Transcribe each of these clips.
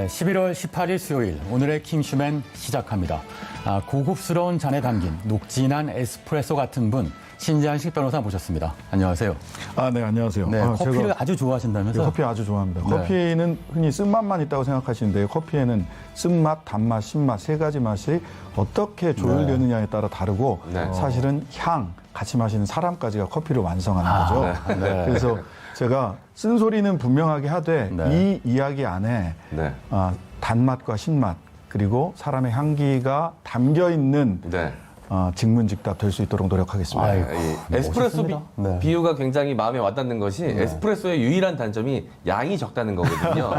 네, 11월 18일 수요일 오늘의 킹슈맨 시작합니다. 고급스러운 잔에 담긴 녹진한 에스프레소 같은 분 신지한식 변호사 모셨습니다. 안녕하세요. 네, 안녕하세요. 네, 커피를 아주 좋아하신다면서요? 커피 아주 좋아합니다. 네. 커피는 흔히 쓴맛만 있다고 생각하시는데요. 커피에는 쓴맛, 단맛, 신맛 세 가지 맛이 어떻게 조율되느냐에 따라 다르고 사실은 향, 같이 마시는 사람까지가 커피를 완성하는 거죠. 네. 그래서 제가 쓴소리는 분명하게 하되 이 이야기 안에 단맛과 신맛 그리고 사람의 향기가 담겨 있는 직문직답 될 수 있도록 노력하겠습니다. 에스프레소 비유가 굉장히 마음에 와닿는 것이 에스프레소의 유일한 단점이 양이 적다는 거거든요.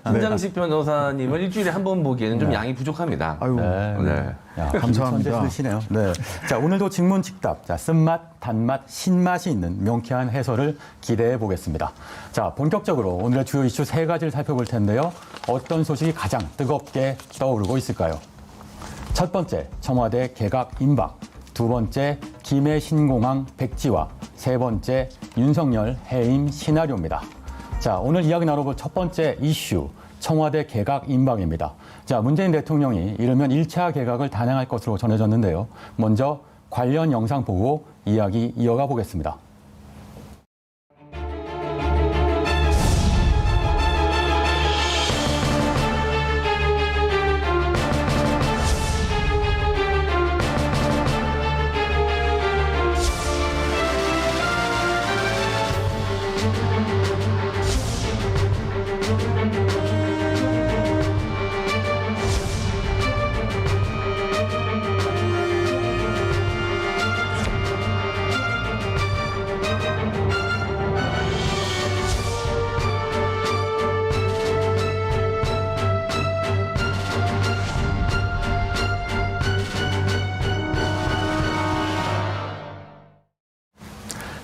신장식 변호사님을 일주일에 한 번 보기에는 좀 양이 부족합니다. 아유, 야, 감사합니다. 쓰시네요. 네. 자, 오늘도 직문직답, 자, 쓴맛, 단맛, 신맛이 있는 명쾌한 해설을 기대해 보겠습니다. 자, 본격적으로 오늘의 주요 이슈 세 가지를 살펴볼 텐데요. 어떤 소식이 가장 뜨겁게 떠오르고 있을까요? 첫 번째, 청와대 개각 임박. 두 번째, 김해 신공항 백지화. 세 번째, 윤석열 해임 시나리오입니다. 자, 오늘 이야기 나눠볼 첫 번째 이슈, 청와대 개각 임박입니다. 자, 문재인 대통령이 이르면 1차 개각을 단행할 것으로 전해졌는데요. 먼저 관련 영상 보고 이야기 이어가 보겠습니다.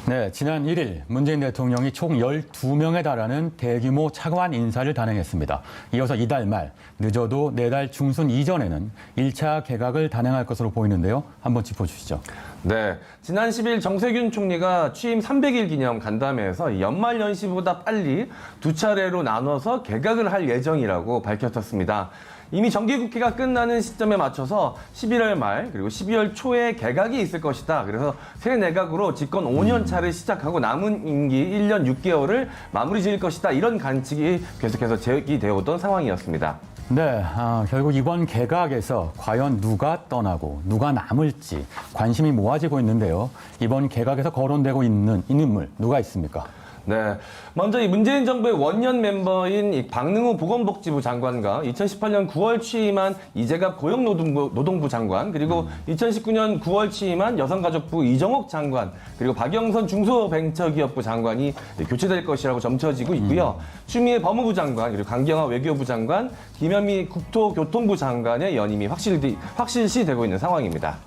네, 지난 1일 문재인 대통령이 총 12명에 달하는 대규모 차관 인사를 단행했습니다. 이어서 이달 말, 늦어도 내달 중순 이전에는 1차 개각을 단행할 것으로 보이는데요. 한번 짚어주시죠. 네, 지난 10일 정세균 총리가 취임 300일 기념 간담회에서 연말 연시보다 빨리 두 차례로 나눠서 개각을 할 예정이라고 밝혔었습니다. 이미 정기국회가 끝나는 시점에 맞춰서 11월 말 그리고 12월 초에 개각이 있을 것이다. 그래서 새 내각으로 집권 5년 차를 시작하고 남은 임기 1년 6개월을 마무리 지을 것이다. 이런 관측이 계속해서 제기되어 오던 상황이었습니다. 네, 결국 이번 개각에서 과연 누가 떠나고 누가 남을지 관심이 모아지고 있는데요. 이번 개각에서 거론되고 있는 인물 누가 있습니까? 네, 먼저 이 문재인 정부의 원년 멤버인 이 박능후 보건복지부 장관과 2018년 9월 취임한 이재갑 고용노동부 장관, 그리고 2019년 9월 취임한 여성가족부 이정옥 장관, 그리고 박영선 중소벤처기업부 장관이 교체될 것이라고 점쳐지고 있고요. 추미애 법무부 장관, 그리고 강경화 외교부 장관, 김현미 국토교통부 장관의 연임이 확실시되고 있는 상황입니다.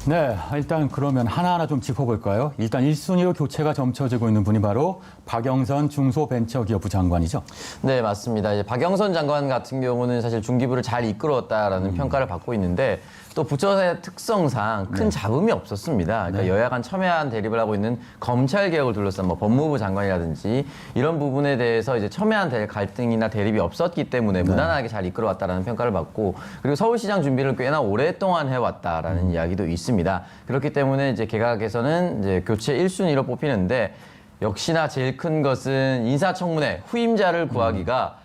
네, 일단 그러면 하나하나 좀 짚어볼까요? 일단 1순위로 교체가 점쳐지고 있는 분이 바로 박영선 중소벤처기업부 장관이죠. 네, 맞습니다. 이제 박영선 장관 같은 경우는 사실 중기부를 잘 이끌었다라는 평가를 받고 있는데 또 부처의 특성상 큰 잡음이 없었습니다. 그러니까 여야 간 첨예한 대립을 하고 있는 검찰 개혁을 둘러싼 법무부 장관이라든지 이런 부분에 대해서 이제 첨예한 갈등이나 대립이 없었기 때문에 무난하게 잘 이끌어왔다라는 평가를 받고 그리고 서울시장 준비를 꽤나 오랫동안 해왔다라는 이야기도 있습니다. 그렇기 때문에 이제 개각에서는 이제 교체 1순위로 뽑히는데 역시나 제일 큰 것은 인사청문회 후임자를 구하기가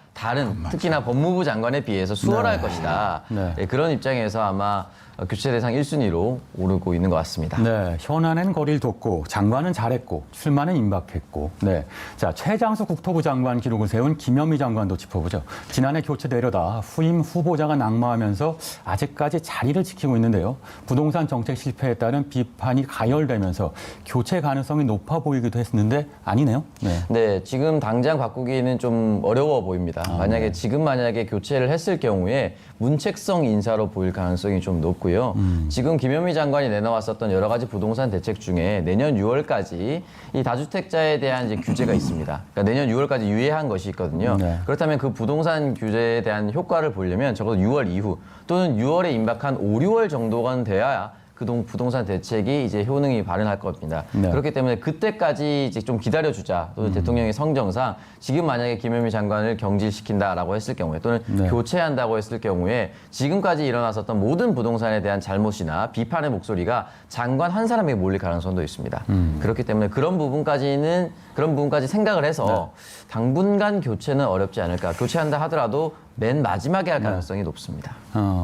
특히나 법무부 장관에 비해서 수월할 것이다. 네, 그런 입장에서 아마 교체 대상 1순위로 오르고 있는 것 같습니다. 네, 현안엔 거리를 뒀고 장관은 잘했고 출마는 임박했고. 네, 자 최장수 국토부 장관 기록을 세운 김현미 장관도 짚어보죠. 지난해 교체되려다 후임 후보자가 낙마하면서 아직까지 자리를 지키고 있는데요. 부동산 정책 실패에 따른 비판이 가열되면서 교체 가능성이 높아 보이기도 했는데 아니네요. 네, 지금 당장 바꾸기는 좀 어려워 보입니다. 지금 만약에 교체를 했을 경우에 문책성 인사로 보일 가능성이 좀 높고요. 지금 김현미 장관이 내놓았었던 여러 가지 부동산 대책 중에 내년 6월까지 이 다주택자에 대한 이제 규제가 있습니다. 그러니까 내년 6월까지 유예한 것이 있거든요. 그렇다면 그 부동산 규제에 대한 효과를 보려면 적어도 6월 이후 또는 6월에 임박한 5, 6월 정도가 돼야 부동산 대책이 이제 효능이 발휘할 겁니다. 네. 그렇기 때문에 그때까지 이제 좀 기다려주자. 또는 대통령의 성정상 지금 만약에 김현미 장관을 경질시킨다라고 했을 경우에 또는 네. 교체한다고 했을 경우에 지금까지 일어났었던 모든 부동산에 대한 잘못이나 비판의 목소리가 장관 한 사람에게 몰릴 가능성도 있습니다. 그렇기 때문에 그런 부분까지 생각을 해서 당분간 교체는 어렵지 않을까. 교체한다 하더라도 맨 마지막에 할 가능성이 높습니다.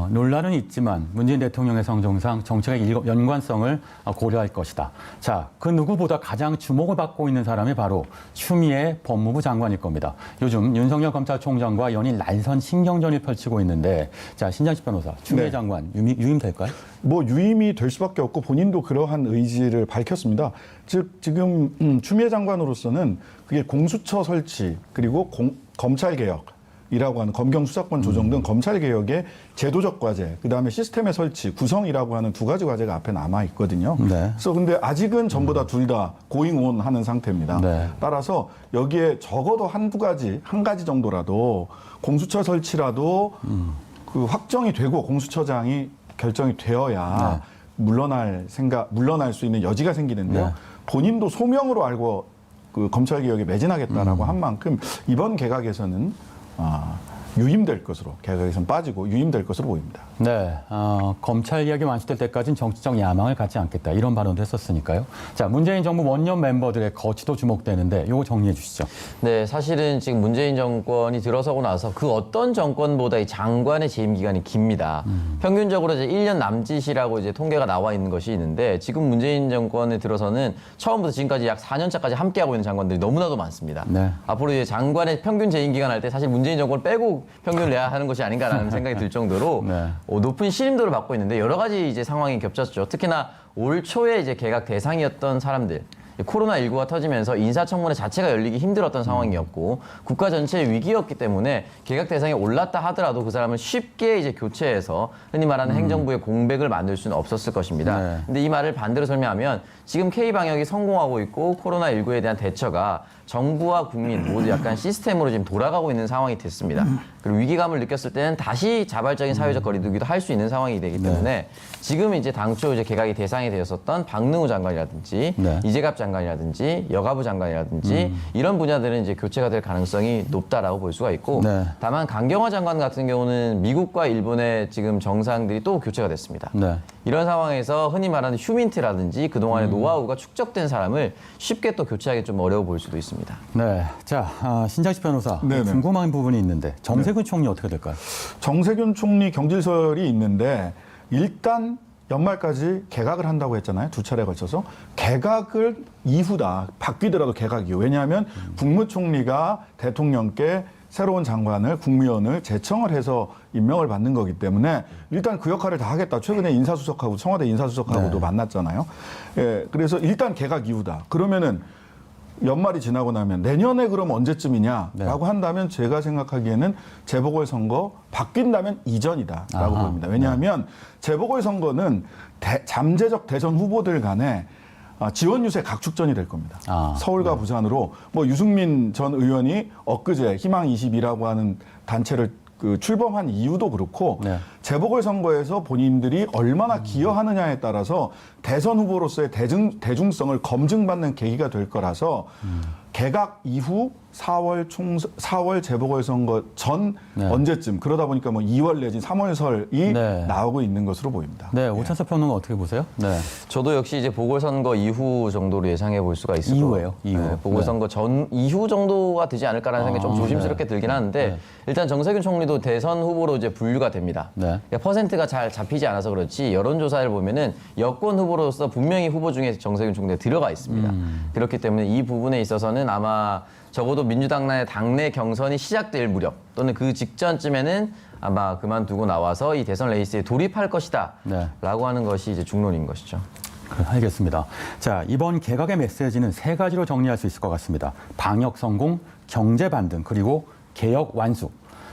논란은 있지만 문재인 대통령의 성정상 정책의 연관성을 고려할 것이다. 자, 그 누구보다 가장 주목을 받고 있는 사람이 바로 추미애 법무부 장관일 겁니다. 요즘 윤석열 검찰총장과 연일 날선 신경전을 펼치고 있는데, 자, 신장식 변호사, 추미애 네. 장관 유임될까요? 뭐 유임이 될 수밖에 없고 본인도 그러한 의지를 밝혔습니다. 즉 지금 추미애 장관으로서는 그게 공수처 설치 그리고 검찰 개혁이라고 하는 검경 수사권 조정 등 검찰 개혁의 제도적 과제, 그다음에 시스템의 설치, 구성이라고 하는 두 가지 과제가 앞에 남아 있거든요. 네. 그래서 근데 아직은 전부 다 둘 다 고잉온 하는 상태입니다. 네. 따라서 여기에 적어도 한 가지 정도라도 공수처 설치라도 그 확정이 되고 공수처장이 결정이 되어야 물러날 수 있는 여지가 생기는데요. 네. 본인도 소명으로 알고 그 검찰 개혁에 매진하겠다라고 한 만큼 이번 개각에서는 유임될 것으로, 개각에서는 빠지고 유임될 것으로 보입니다. 네, 검찰 이야기 완수될 때까지는 정치적 야망을 갖지 않겠다, 이런 발언도 했었으니까요. 자, 문재인 정부 원년 멤버들의 거취도 주목되는데 이거 정리해 주시죠. 네, 사실은 지금 문재인 정권이 들어서고 나서 그 어떤 정권보다 이 장관의 재임 기간이 깁니다. 평균적으로 이제 1년 남짓이라고 이제 통계가 나와 있는 것이 있는데, 지금 문재인 정권에 들어서는 처음부터 지금까지 약 4년차까지 함께하고 있는 장관들이 너무나도 많습니다. 네. 앞으로 이제 장관의 평균 재임 기간 할 때 사실 문재인 정권을 빼고 평균을 내야 하는 것이 아닌가라는 생각이 들 정도로 네. 높은 신임도를 받고 있는데, 여러 가지 이제 상황이 겹쳤죠. 특히나 올 초에 이제 개각 대상이었던 사람들, 코로나19가 터지면서 인사청문회 자체가 열리기 힘들었던 상황이었고, 국가 전체의 위기였기 때문에 개각 대상에 올랐다 하더라도 그 사람을 쉽게 이제 교체해서 흔히 말하는 행정부의 공백을 만들 수는 없었을 것입니다. 네. 근데 이 말을 반대로 설명하면 지금 K-방역이 성공하고 있고 코로나19에 대한 대처가 정부와 국민 모두 약간 시스템으로 지금 돌아가고 있는 상황이 됐습니다. 그리고 위기감을 느꼈을 때는 다시 자발적인 사회적 거리두기도 할 수 있는 상황이 되기 때문에 지금 이제 당초 이제 개각이 대상이 되었었던 박능우 장관이라든지 네. 이재갑 장관이라든지 여가부 장관이라든지 이런 분야들은 이제 교체가 될 가능성이 높다라고 볼 수가 있고, 네. 다만 강경화 장관 같은 경우는 미국과 일본의 지금 정상들이 또 교체가 됐습니다. 네. 이런 상황에서 흔히 말하는 휴민트라든지 그동안의 노하우가 축적된 사람을 쉽게 또 교체하기 좀 어려워 보일 수도 있습니다. 네, 자, 신장식 변호사, 네네. 궁금한 부분이 있는데 정세균 총리 어떻게 될까요? 정세균 총리 경질설이 있는데, 일단 연말까지 개각을 한다고 했잖아요. 두 차례에 걸쳐서. 개각을 이후다. 바뀌더라도 개각 이후. 왜냐하면 국무총리가 대통령께 새로운 장관을, 국무위원을 제청을 해서 임명을 받는 거기 때문에 일단 그 역할을 다 하겠다. 최근에 인사수석하고, 청와대 인사수석하고도 만났잖아요. 예, 그래서 일단 개각 이후다. 그러면은 연말이 지나고 나면 내년에 그럼 언제쯤이냐라고 한다면 제가 생각하기에는 재보궐선거 바뀐다면 이전이다라고 보입니다. 왜냐하면 재보궐선거는 잠재적 대선 후보들 간에 지원 유세 각축전이 될 겁니다. 서울과 부산으로 뭐 유승민 전 의원이 엊그제 희망20이라고 하는 단체를 출범한 이유도 그렇고, 재보궐선거에서 본인들이 얼마나 기여하느냐에 따라서 대선 후보로서의 대중성을 검증받는 계기가 될 거라서 개각 이후 4월 재보궐선거 전 언제쯤, 그러다 보니까 뭐 2월 내지 3월설이 나오고 있는 것으로 보입니다. 네, 오찬석 평론가 어떻게 보세요? 네. 저도 역시 이제 보궐선거 이후 정도로 예상해 볼 수가 있을 이후예요? 이후. 네, 보궐선거 전 이후 정도가 되지 않을까라는 생각이 좀 조심스럽게 들긴 하는데, 일단 정세균 총리도 대선 후보로 이제 분류가 됩니다. 그러니까 퍼센트가 잘 잡히지 않아서 그렇지 여론조사를 보면은 여권 후보로서 분명히 후보 중에 정세균 총리가 들어가 있습니다. 그렇기 때문에 이 부분에 있어서는 아마 적어도 민주당 내 당내 경선이 시작될 무렵 또는 그 직전쯤에는 아마 그만두고 나와서 이 대선 레이스에 돌입할 것이다 라고 하는 것이 이제 중론인 것이죠. 알겠습니다. 자, 이번 개각의 메시지는 세 가지로 정리할 수 있을 것 같습니다. 방역 성공, 경제 반등, 그리고 개혁 완수.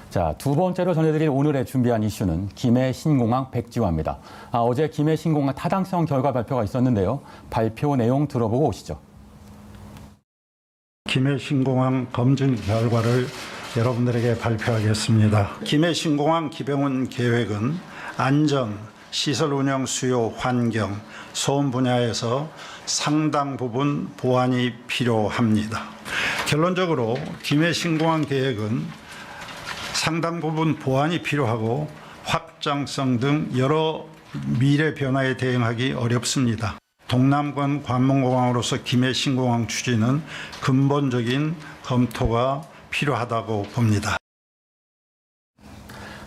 자, 두 번째로 전해드릴 오늘의 준비한 이슈는 김해 신공항 백지화입니다. 어제 김해 신공항 타당성 결과 발표가 있었는데요. 발표 내용 들어보고 오시죠. 김해 신공항 검증 결과를 여러분들에게 발표하겠습니다. 김해 신공항 기병원 계획은 안전, 시설 운영 수요 환경, 소음 분야에서 상당 부분 보완이 필요합니다. 결론적으로 김해 신공항 계획은 상당 부분 보완이 필요하고 확장성 등 여러 미래 변화에 대응하기 어렵습니다. 동남권 관문공항으로서 김해 신공항 추진은 근본적인 검토가 필요하다고 봅니다.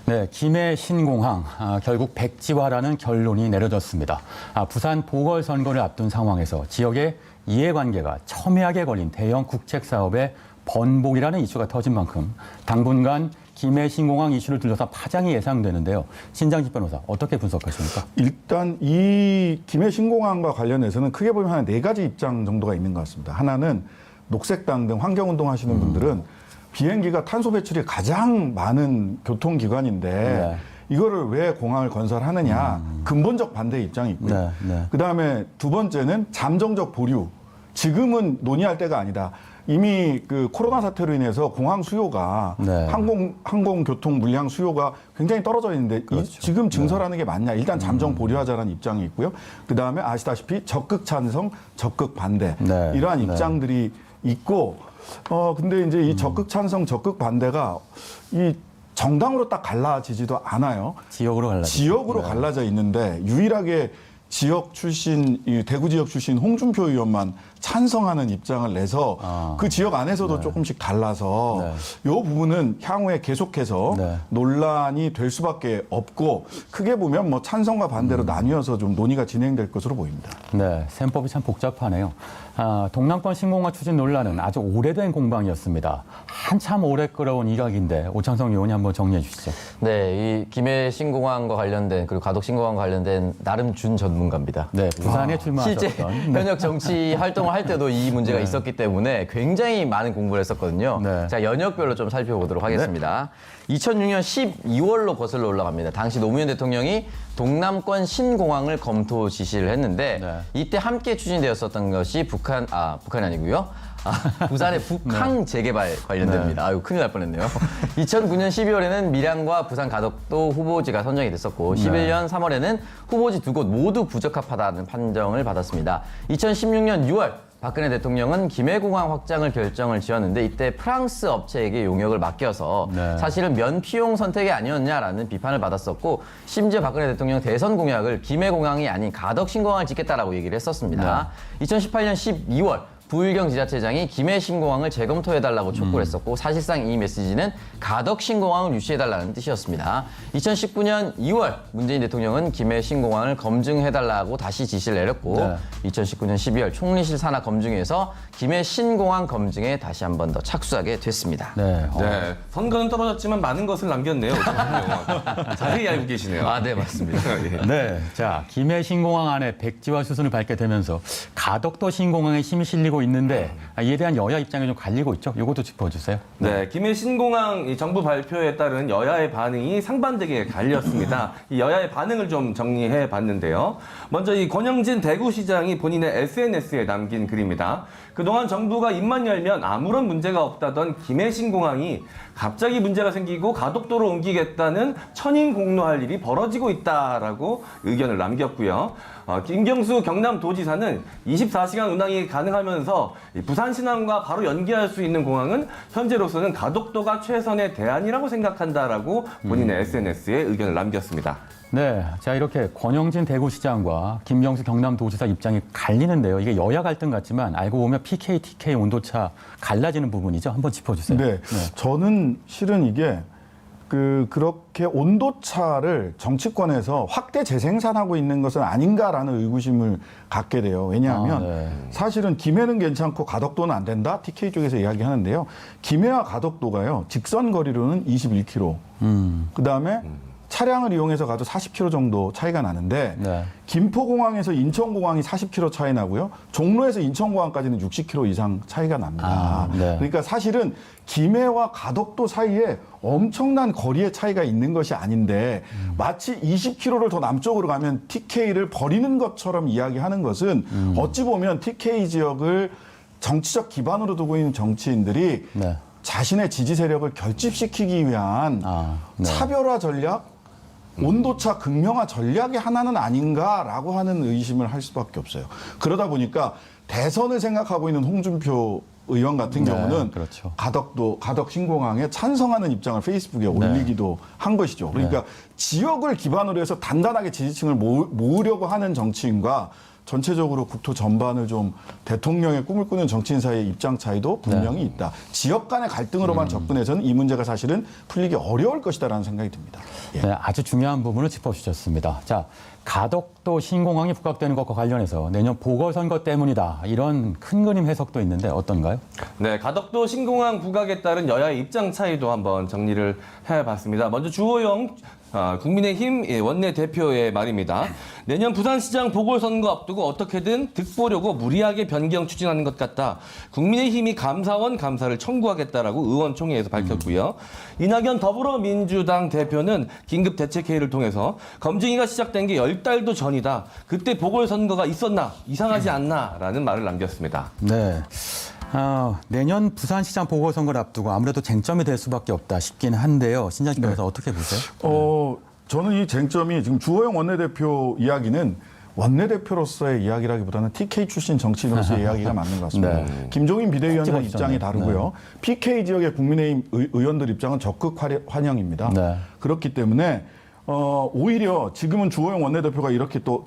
네, 김해 신공항 결국 백지화라는 결론이 내려졌습니다. 부산 보궐선거를 앞둔 상황에서 지역의 이해관계가 첨예하게 걸린 대형 국책 사업의 번복이라는 이슈가 터진 만큼 당분간 김해 신공항 이슈를 둘러싸 파장이 예상되는데요. 신장식 변호사 어떻게 분석하십니까? 일단 이 김해 신공항과 관련해서는 크게 보면 한 4가지 입장 정도가 있는 것 같습니다. 하나는 녹색당 등 환경운동 하시는 분들은 비행기가 탄소 배출이 가장 많은 교통기관인데 네. 이거를 왜 공항을 건설하느냐 근본적 반대 입장이 있고요. 그다음에 두 번째는 잠정적 보류. 지금은 논의할 때가 아니다. 이미 그 코로나 사태로 인해서 공항 수요가 항공교통 물량 수요가 굉장히 떨어져 있는데 지금 증설하는 게 맞냐? 일단 잠정 보류하자라는 입장이 있고요. 그다음에 아시다시피 적극 찬성, 적극 반대 이러한 입장들이 있고 근데 이제 이 적극 찬성, 적극 반대가 이 정당으로 딱 갈라지지도 않아요. 지역으로 갈라져 있는데 유일하게 지역 출신, 이 대구 지역 출신 홍준표 의원만 찬성하는 입장을 내서 그 지역 안에서도 조금씩 달라서 이 부분은 향후에 계속해서 논란이 될 수밖에 없고 크게 보면 뭐 찬성과 반대로 나뉘어서 좀 논의가 진행될 것으로 보입니다. 네, 셈법이 참 복잡하네요. 동남권 신공항 추진 논란은 아주 오래된 공방이었습니다. 한참 오래 끌어온 일각인데 오창석 의원이 한번 정리해 주시죠. 네, 이 김해 신공항과 관련된 그리고 가덕 신공항과 관련된 나름 준 전문가입니다. 네, 부산에 출마하셨던. 실제 현역 정치 활동을 할 때도 이 문제가 있었기 때문에 굉장히 많은 공부를 했었거든요. 자, 연역별로 좀 살펴보도록 하겠습니다. 2006년 12월로 거슬러 올라갑니다. 당시 노무현 대통령이 동남권 신공항을 검토 지시를 했는데 이때 함께 추진되었었던 것이 북한이 아니고요. 부산의 북항 재개발 관련됩니다. 아유, 큰일 날 뻔했네요. 2009년 12월에는 밀양과 부산 가덕도 후보지가 선정이 됐었고 11년 3월에는 후보지 두 곳 모두 부적합하다는 판정을 받았습니다. 2016년 6월 박근혜 대통령은 김해공항 확장을 결정을 지었는데 이때 프랑스 업체에게 용역을 맡겨서 사실은 면피용 선택이 아니었냐라는 비판을 받았었고 심지어 박근혜 대통령 대선 공약을 김해공항이 아닌 가덕 신공항을 짓겠다라고 얘기를 했었습니다. 2018년 12월 부의경 지자체장이 김해 신공항을 재검토해달라고 촉구를 했었고 사실상 이 메시지는 가덕 신공항을 유치해달라는 뜻이었습니다. 2019년 2월 문재인 대통령은 김해 신공항을 검증해달라고 다시 지시를 내렸고 2019년 12월 총리실 산하 검증에서 김해 신공항 검증에 다시 한 번 더 착수하게 됐습니다. 선거는 떨어졌지만 많은 것을 남겼네요. 자세히 알고 계시네요. 네, 맞습니다. 네, 자 김해 신공항 안에 백지화 수순을 밟게 되면서 가덕도 신공항에 힘이 실리고 있는데 이에 대한 여야 입장이 좀 갈리고 있죠. 이것도 짚어주세요. 네, 김해 신공항 이 정부 발표에 따른 여야의 반응이 상반되게 갈렸습니다. 이 여야의 반응을 좀 정리해 봤는데요. 먼저 이 권영진 대구시장이 본인의 SNS에 남긴 글입니다. 그동안 정부가 입만 열면 아무런 문제가 없다던 김해 신공항이 갑자기 문제가 생기고 가덕도로 옮기겠다는 천인공노할 일이 벌어지고 있다라고 의견을 남겼고요. 김경수 경남도지사는 24시간 운항이 가능하면서 부산신항과 바로 연계할 수 있는 공항은 현재로서는 가덕도가 최선의 대안이라고 생각한다라고 본인의 SNS에 의견을 남겼습니다. 네, 자 이렇게 권영진 대구시장과 김경수 경남도지사 입장이 갈리는데요. 이게 여야 갈등 같지만 알고 보면 PK, TK 온도차 갈라지는 부분이죠. 한번 짚어주세요. 네, 저는 실은 이게 그렇게 온도차를 정치권에서 확대 재생산하고 있는 것은 아닌가라는 의구심을 갖게 돼요. 왜냐하면 사실은 김해는 괜찮고 가덕도는 안 된다. TK 쪽에서 이야기하는데요. 김해와 가덕도가요. 직선 거리로는 21km. 그다음에 차량을 이용해서 가도 40km 정도 차이가 나는데 김포공항에서 인천공항이 40km 차이 나고요. 종로에서 인천공항까지는 60km 이상 차이가 납니다. 그러니까 사실은 김해와 가덕도 사이에 엄청난 거리의 차이가 있는 것이 아닌데 마치 20km를 더 남쪽으로 가면 TK를 버리는 것처럼 이야기하는 것은 어찌 보면 TK 지역을 정치적 기반으로 두고 있는 정치인들이 자신의 지지 세력을 결집시키기 위한 차별화 전략 온도차 극명화 전략의 하나는 아닌가라고 하는 의심을 할 수밖에 없어요. 그러다 보니까 대선을 생각하고 있는 홍준표 의원 같은 경우는 그렇죠. 가덕 신공항에 찬성하는 입장을 페이스북에 올리기도 한 것이죠. 그러니까 지역을 기반으로 해서 단단하게 지지층을 모으려고 하는 정치인과 전체적으로 국토 전반을 좀 대통령의 꿈을 꾸는 정치인 사이의 입장 차이도 분명히 있다. 지역 간의 갈등으로만 접근해서는 이 문제가 사실은 풀리기 어려울 것이다라는 생각이 듭니다. 예. 네, 아주 중요한 부분을 짚어주셨습니다. 자, 가덕도 신공항이 부각되는 것과 관련해서 내년 보궐선거 때문이다. 이런 큰 그림 해석도 있는데 어떤가요? 네, 가덕도 신공항 부각에 따른 여야의 입장 차이도 한번 정리를 해봤습니다. 먼저 주호영 국민의힘 원내대표의 말입니다. 내년 부산시장 보궐선거 앞두고 어떻게든 득보려고 무리하게 변경 추진하는 것 같다. 국민의힘이 감사원 감사를 청구하겠다라고 의원총회에서 밝혔고요. 이낙연 더불어민주당 대표는 긴급대책회의를 통해서 검증위가 시작된 게 10달도 전이다. 그때 보궐선거가 있었나? 이상하지 않나? 라는 말을 남겼습니다. 네. 내년 부산시장 보궐선거를 앞두고 아무래도 쟁점이 될 수밖에 없다 싶긴 한데요. 신장식 변호사 어떻게 보세요? 저는 이 쟁점이 지금 주호영 원내대표 이야기는 원내대표로서의 이야기라기보다는 TK 출신 정치인으로서의 이야기가 맞는 것 같습니다. 김종인 비대위원장 입장이 다르고요. PK 지역의 국민의힘 의원들 입장은 적극 환영입니다. 그렇기 때문에 오히려 지금은 주호영 원내대표가 이렇게 또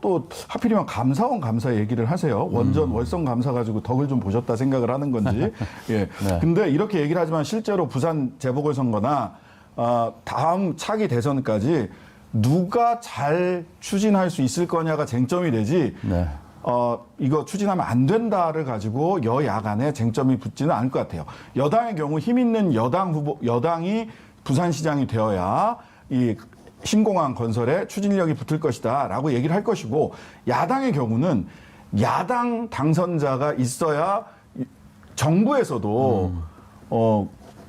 하필이면 감사원 감사 얘기를 하세요. 월성 감사 가지고 덕을 좀 보셨다 생각을 하는 건지. 예. 근데 이렇게 얘기를 하지만 실제로 부산 재보궐선거나 다음 차기 대선까지 누가 잘 추진할 수 있을 거냐가 쟁점이 되지. 이거 추진하면 안 된다를 가지고 여야 간에 쟁점이 붙지는 않을 것 같아요. 여당의 경우 힘 있는 여당이 부산시장이 되어야 이 신공항 건설에 추진력이 붙을 것이다라고 얘기를 할 것이고, 야당의 경우는 야당 당선자가 있어야 정부에서도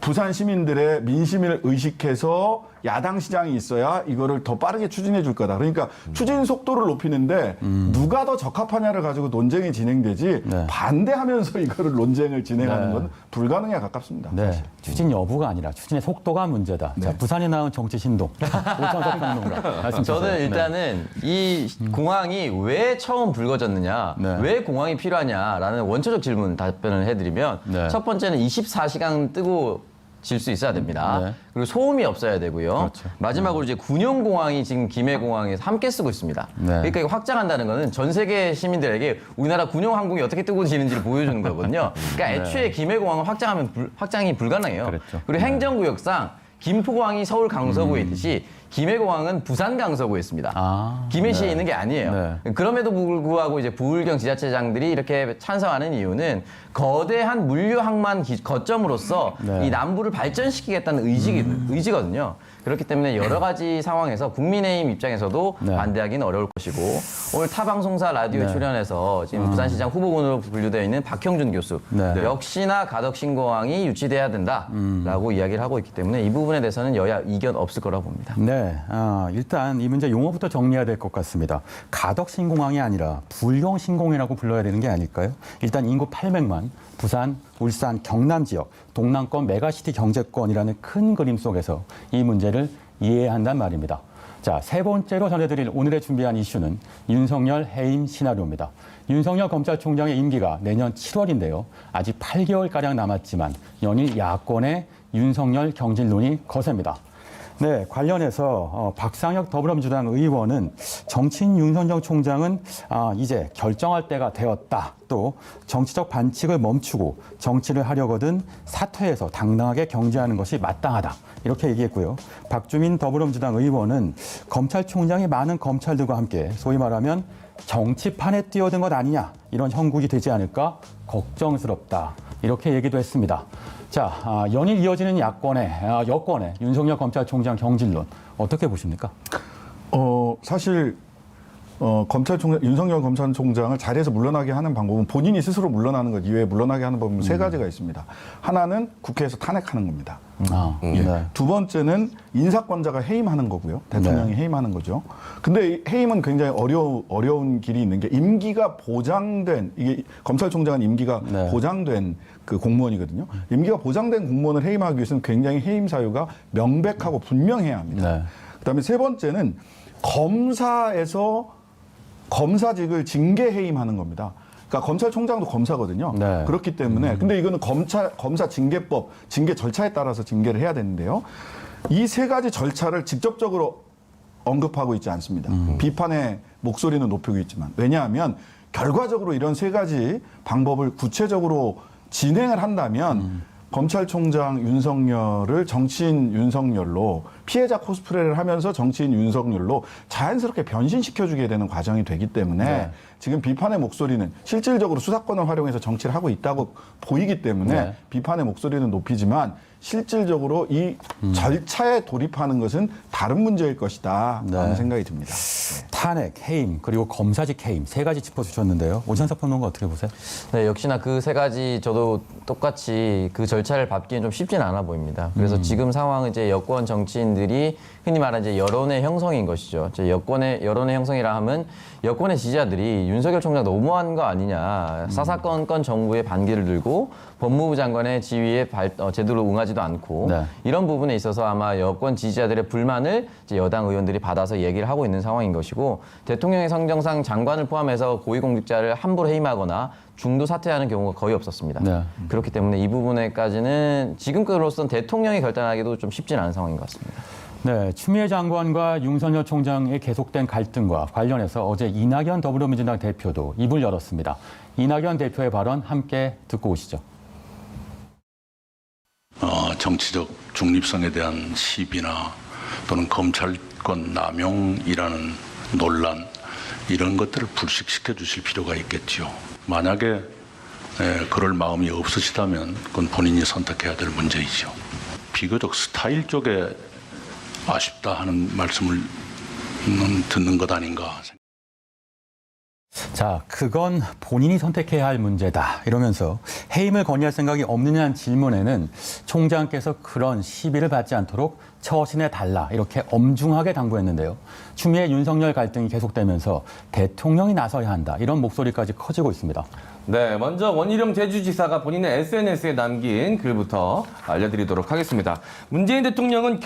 부산 시민들의 민심을 의식해서 야당 시장이 있어야 이거를 더 빠르게 추진해 줄 거다. 그러니까 추진 속도를 높이는데 누가 더 적합하냐를 가지고 논쟁이 진행되지 반대하면서 이거를 논쟁을 진행하는 건 불가능에 가깝습니다. 사실. 추진 여부가 아니라 추진의 속도가 문제다. 자, 부산에 나온 정치 신동. 오창석 평론가 말씀 주세요. 저는 일단은 이 공항이 왜 처음 불거졌느냐, 왜 공항이 필요하냐라는 원초적 질문 답변을 해드리면 첫 번째는 24시간 뜨고 질 수 있어야 됩니다. 그리고 소음이 없어야 되고요. 그렇죠. 마지막으로 이제 군용공항이 지금 김해공항에서 함께 쓰고 있습니다. 그러니까 이거 확장한다는 거는 전 세계 시민들에게 우리나라 군용항공이 어떻게 뜨고 지는지를 보여주는 거거든요. 그러니까 애초에 김해공항을 확장이 불가능해요. 그랬죠. 그리고 행정구역상 김포공항이 서울 강서구에 있듯이 김해공항은 부산 강서구에 있습니다. 김해시에 있는 게 아니에요. 그럼에도 불구하고 이제 부울경 지자체장들이 이렇게 찬성하는 이유는 거대한 물류 항만 거점으로서 이 남부를 발전시키겠다는 의지거든요. 그렇기 때문에 여러 가지 상황에서 국민의힘 입장에서도 반대하기는 어려울 것이고, 오늘 타 방송사 라디오에 출연해서 지금 부산시장 후보군으로 분류되어 있는 박형준 교수 역시나 가덕 신공항이 유치돼야 된다라고 이야기를 하고 있기 때문에 이 부분에 대해서는 여야 이견 없을 거라고 봅니다. 일단 이 문제 용어부터 정리해야 될 것 같습니다. 가덕 신공항이 아니라 불경 신공이라고 불러야 되는 게 아닐까요? 일단 인구 800만, 부산, 울산, 경남 지역, 동남권 메가시티 경제권이라는 큰 그림 속에서 이 문제를 이해해야 한단 말입니다. 자, 세 번째로 전해드릴 오늘의 준비한 이슈는 윤석열 해임 시나리오입니다. 윤석열 검찰총장의 임기가 내년 7월인데요. 아직 8개월가량 남았지만 연일 야권의 윤석열 경질론이 거셉니다. 네, 관련해서 박상혁 더불어민주당 의원은 정치인 윤석열 총장은 이제 결정할 때가 되었다. 또 정치적 반칙을 멈추고 정치를 하려거든 사퇴해서 당당하게 경제하는 것이 마땅하다. 이렇게 얘기했고요. 박주민 더불어민주당 의원은 검찰총장이 많은 검찰들과 함께 소위 말하면 정치판에 뛰어든 것 아니냐. 이런 형국이 되지 않을까 걱정스럽다. 이렇게 얘기도 했습니다. 자, 연일 이어지는 여권의 윤석열 검찰총장 경질론 어떻게 보십니까? 사실 윤석열 검찰총장을 자리에서 물러나게 하는 방법은 본인이 스스로 물러나는 것 이외에 물러나게 하는 방법은 세 가지가 있습니다. 하나는 국회에서 탄핵하는 겁니다. 두 번째는 인사권자가 해임하는 거고요. 대통령이 해임하는 거죠. 근데 해임은 굉장히 어려운 길이 있는 게 임기가 보장된, 이게 검찰총장은 임기가 보장된 그 공무원이거든요. 임기가 보장된 공무원을 해임하기 위해서는 굉장히 해임 사유가 명백하고 분명해야 합니다. 그다음에 세 번째는 검사에서 검사직을 징계 해임하는 겁니다. 그러니까 검찰총장도 검사거든요. 네. 그렇기 때문에 근데 이거는 검사 징계법, 징계 절차에 따라서 징계를 해야 되는데요. 이 세 가지 절차를 직접적으로 언급하고 있지 않습니다. 비판의 목소리는 높이고 있지만 왜냐하면 결과적으로 이런 세 가지 방법을 구체적으로 진행을 한다면 검찰총장 윤석열을 정치인 윤석열로 피해자 코스프레를 하면서 정치인 윤석열로 자연스럽게 변신시켜주게 되는 과정이 되기 때문에 네. 지금 비판의 목소리는 실질적으로 수사권을 활용해서 정치를 하고 있다고 보이기 때문에 네. 비판의 목소리는 높이지만 실질적으로 이 절차에 돌입하는 것은 다른 문제일 것이다 라는 네. 생각이 듭니다. 네. 탄핵, 해임, 그리고 검사직 해임 세 가지 짚어주셨는데요. 오찬석 평론가 어떻게 보세요? 네, 역시나 그 세 가지 저도 똑같이 그 절차를 밟기엔 좀 쉽진 않아 보입니다. 그래서 지금 상황은 이제 여권 정치인들이 흔히 말하는 이제 여론의 형성인 것이죠. 이제 여론의 형성이라 하면 여권의 지지자들이 윤석열 총장 너무한 거 아니냐, 사사건건 정부의 반기를 들고 법무부 장관의 지위에 제대로 응하지도 않고 네. 이런 부분에 있어서 아마 여권 지지자들의 불만을 이제 여당 의원들이 받아서 얘기를 하고 있는 상황인 것이고 대통령의 성정상 장관을 포함해서 고위공직자를 함부로 해임하거나 중도 사퇴하는 경우가 거의 없었습니다. 네. 그렇기 때문에 이 부분에까지는 지금으로서는 대통령이 결단하기도 좀 쉽지는 않은 상황인 것 같습니다. 네, 추미애 장관과 윤석열 총장의 계속된 갈등과 관련해서 어제 이낙연 더불어민주당 대표도 입을 열었습니다. 이낙연 대표의 발언 함께 듣고 오시죠. 정치적 중립성에 대한 시비나 또는 검찰권 남용이라는 논란 이런 것들을 불식시켜 주실 필요가 있겠죠. 만약에 그럴 마음이 없으시다면 그건 본인이 선택해야 될 문제이죠. 비교적 스타일 쪽에 아쉽다 하는 말씀을 듣는 것 아닌가 생각합니다. 자, 그건 본인이 선택해야 할 문제다. 이러면서 해임을 건의할 생각이 없느냐는 질문에는 총장께서 그런 시비를 받지 않도록 처신해 달라. 이렇게 엄중하게 당부했는데요. 추미애 윤석열 갈등이 계속되면서 대통령이 나서야 한다. 이런 목소리까지 커지고 있습니다. 네, 먼저 원희룡 제주지사가 본인의 SNS에 남긴 글부터 알려드리도록 하겠습니다. 문재인 대통령은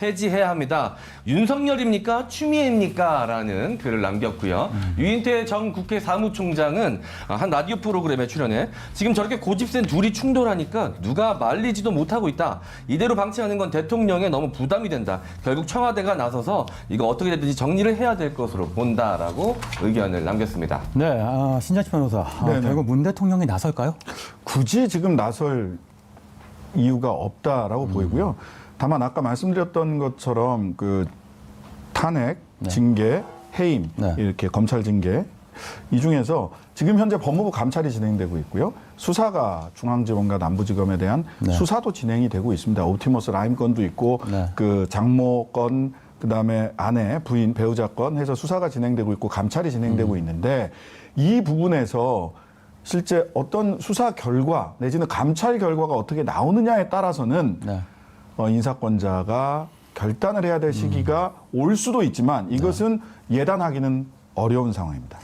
해지해야 합니다. 윤석열입니까? 추미애입니까? 라는 글을 남겼고요. 유인태 전 국회 사무총장은 한 라디오 프로그램에 출연해 지금 저렇게 고집센 둘이 충돌하니까 누가 말리지도 못하고 있다. 이대로 방치하는 건 대통령에 너무 부담이 된다. 결국 청와대가 나서서 이거 어떻게 되든지 정리를 해야 될 것으로 본다라고 의견을 남겼습니다. 네, 신자치 변호사. 결국 문 대통령이 나설까요? 굳이 지금 나설 이유가 없다라고 보이고요. 다만 아까 말씀드렸던 것처럼 그 탄핵, 징계, 해임 네. 이렇게 검찰 징계 이 중에서 지금 현재 법무부 감찰이 진행되고 있고요. 수사가 중앙지검과 남부지검에 대한 네. 수사도 진행이 되고 있습니다. 옵티머스 라임 건도 있고 네. 그 장모 건 그다음에 아내, 부인, 배우자 건 해서 수사가 진행되고 있고 감찰이 진행되고 있는데 이 부분에서 실제 어떤 수사 결과 내지는 감찰 결과가 어떻게 나오느냐에 따라서는 네. 인사권자가 결단을 해야 될 시기가 올 수도 있지만 이것은 예단하기는 어려운 상황입니다.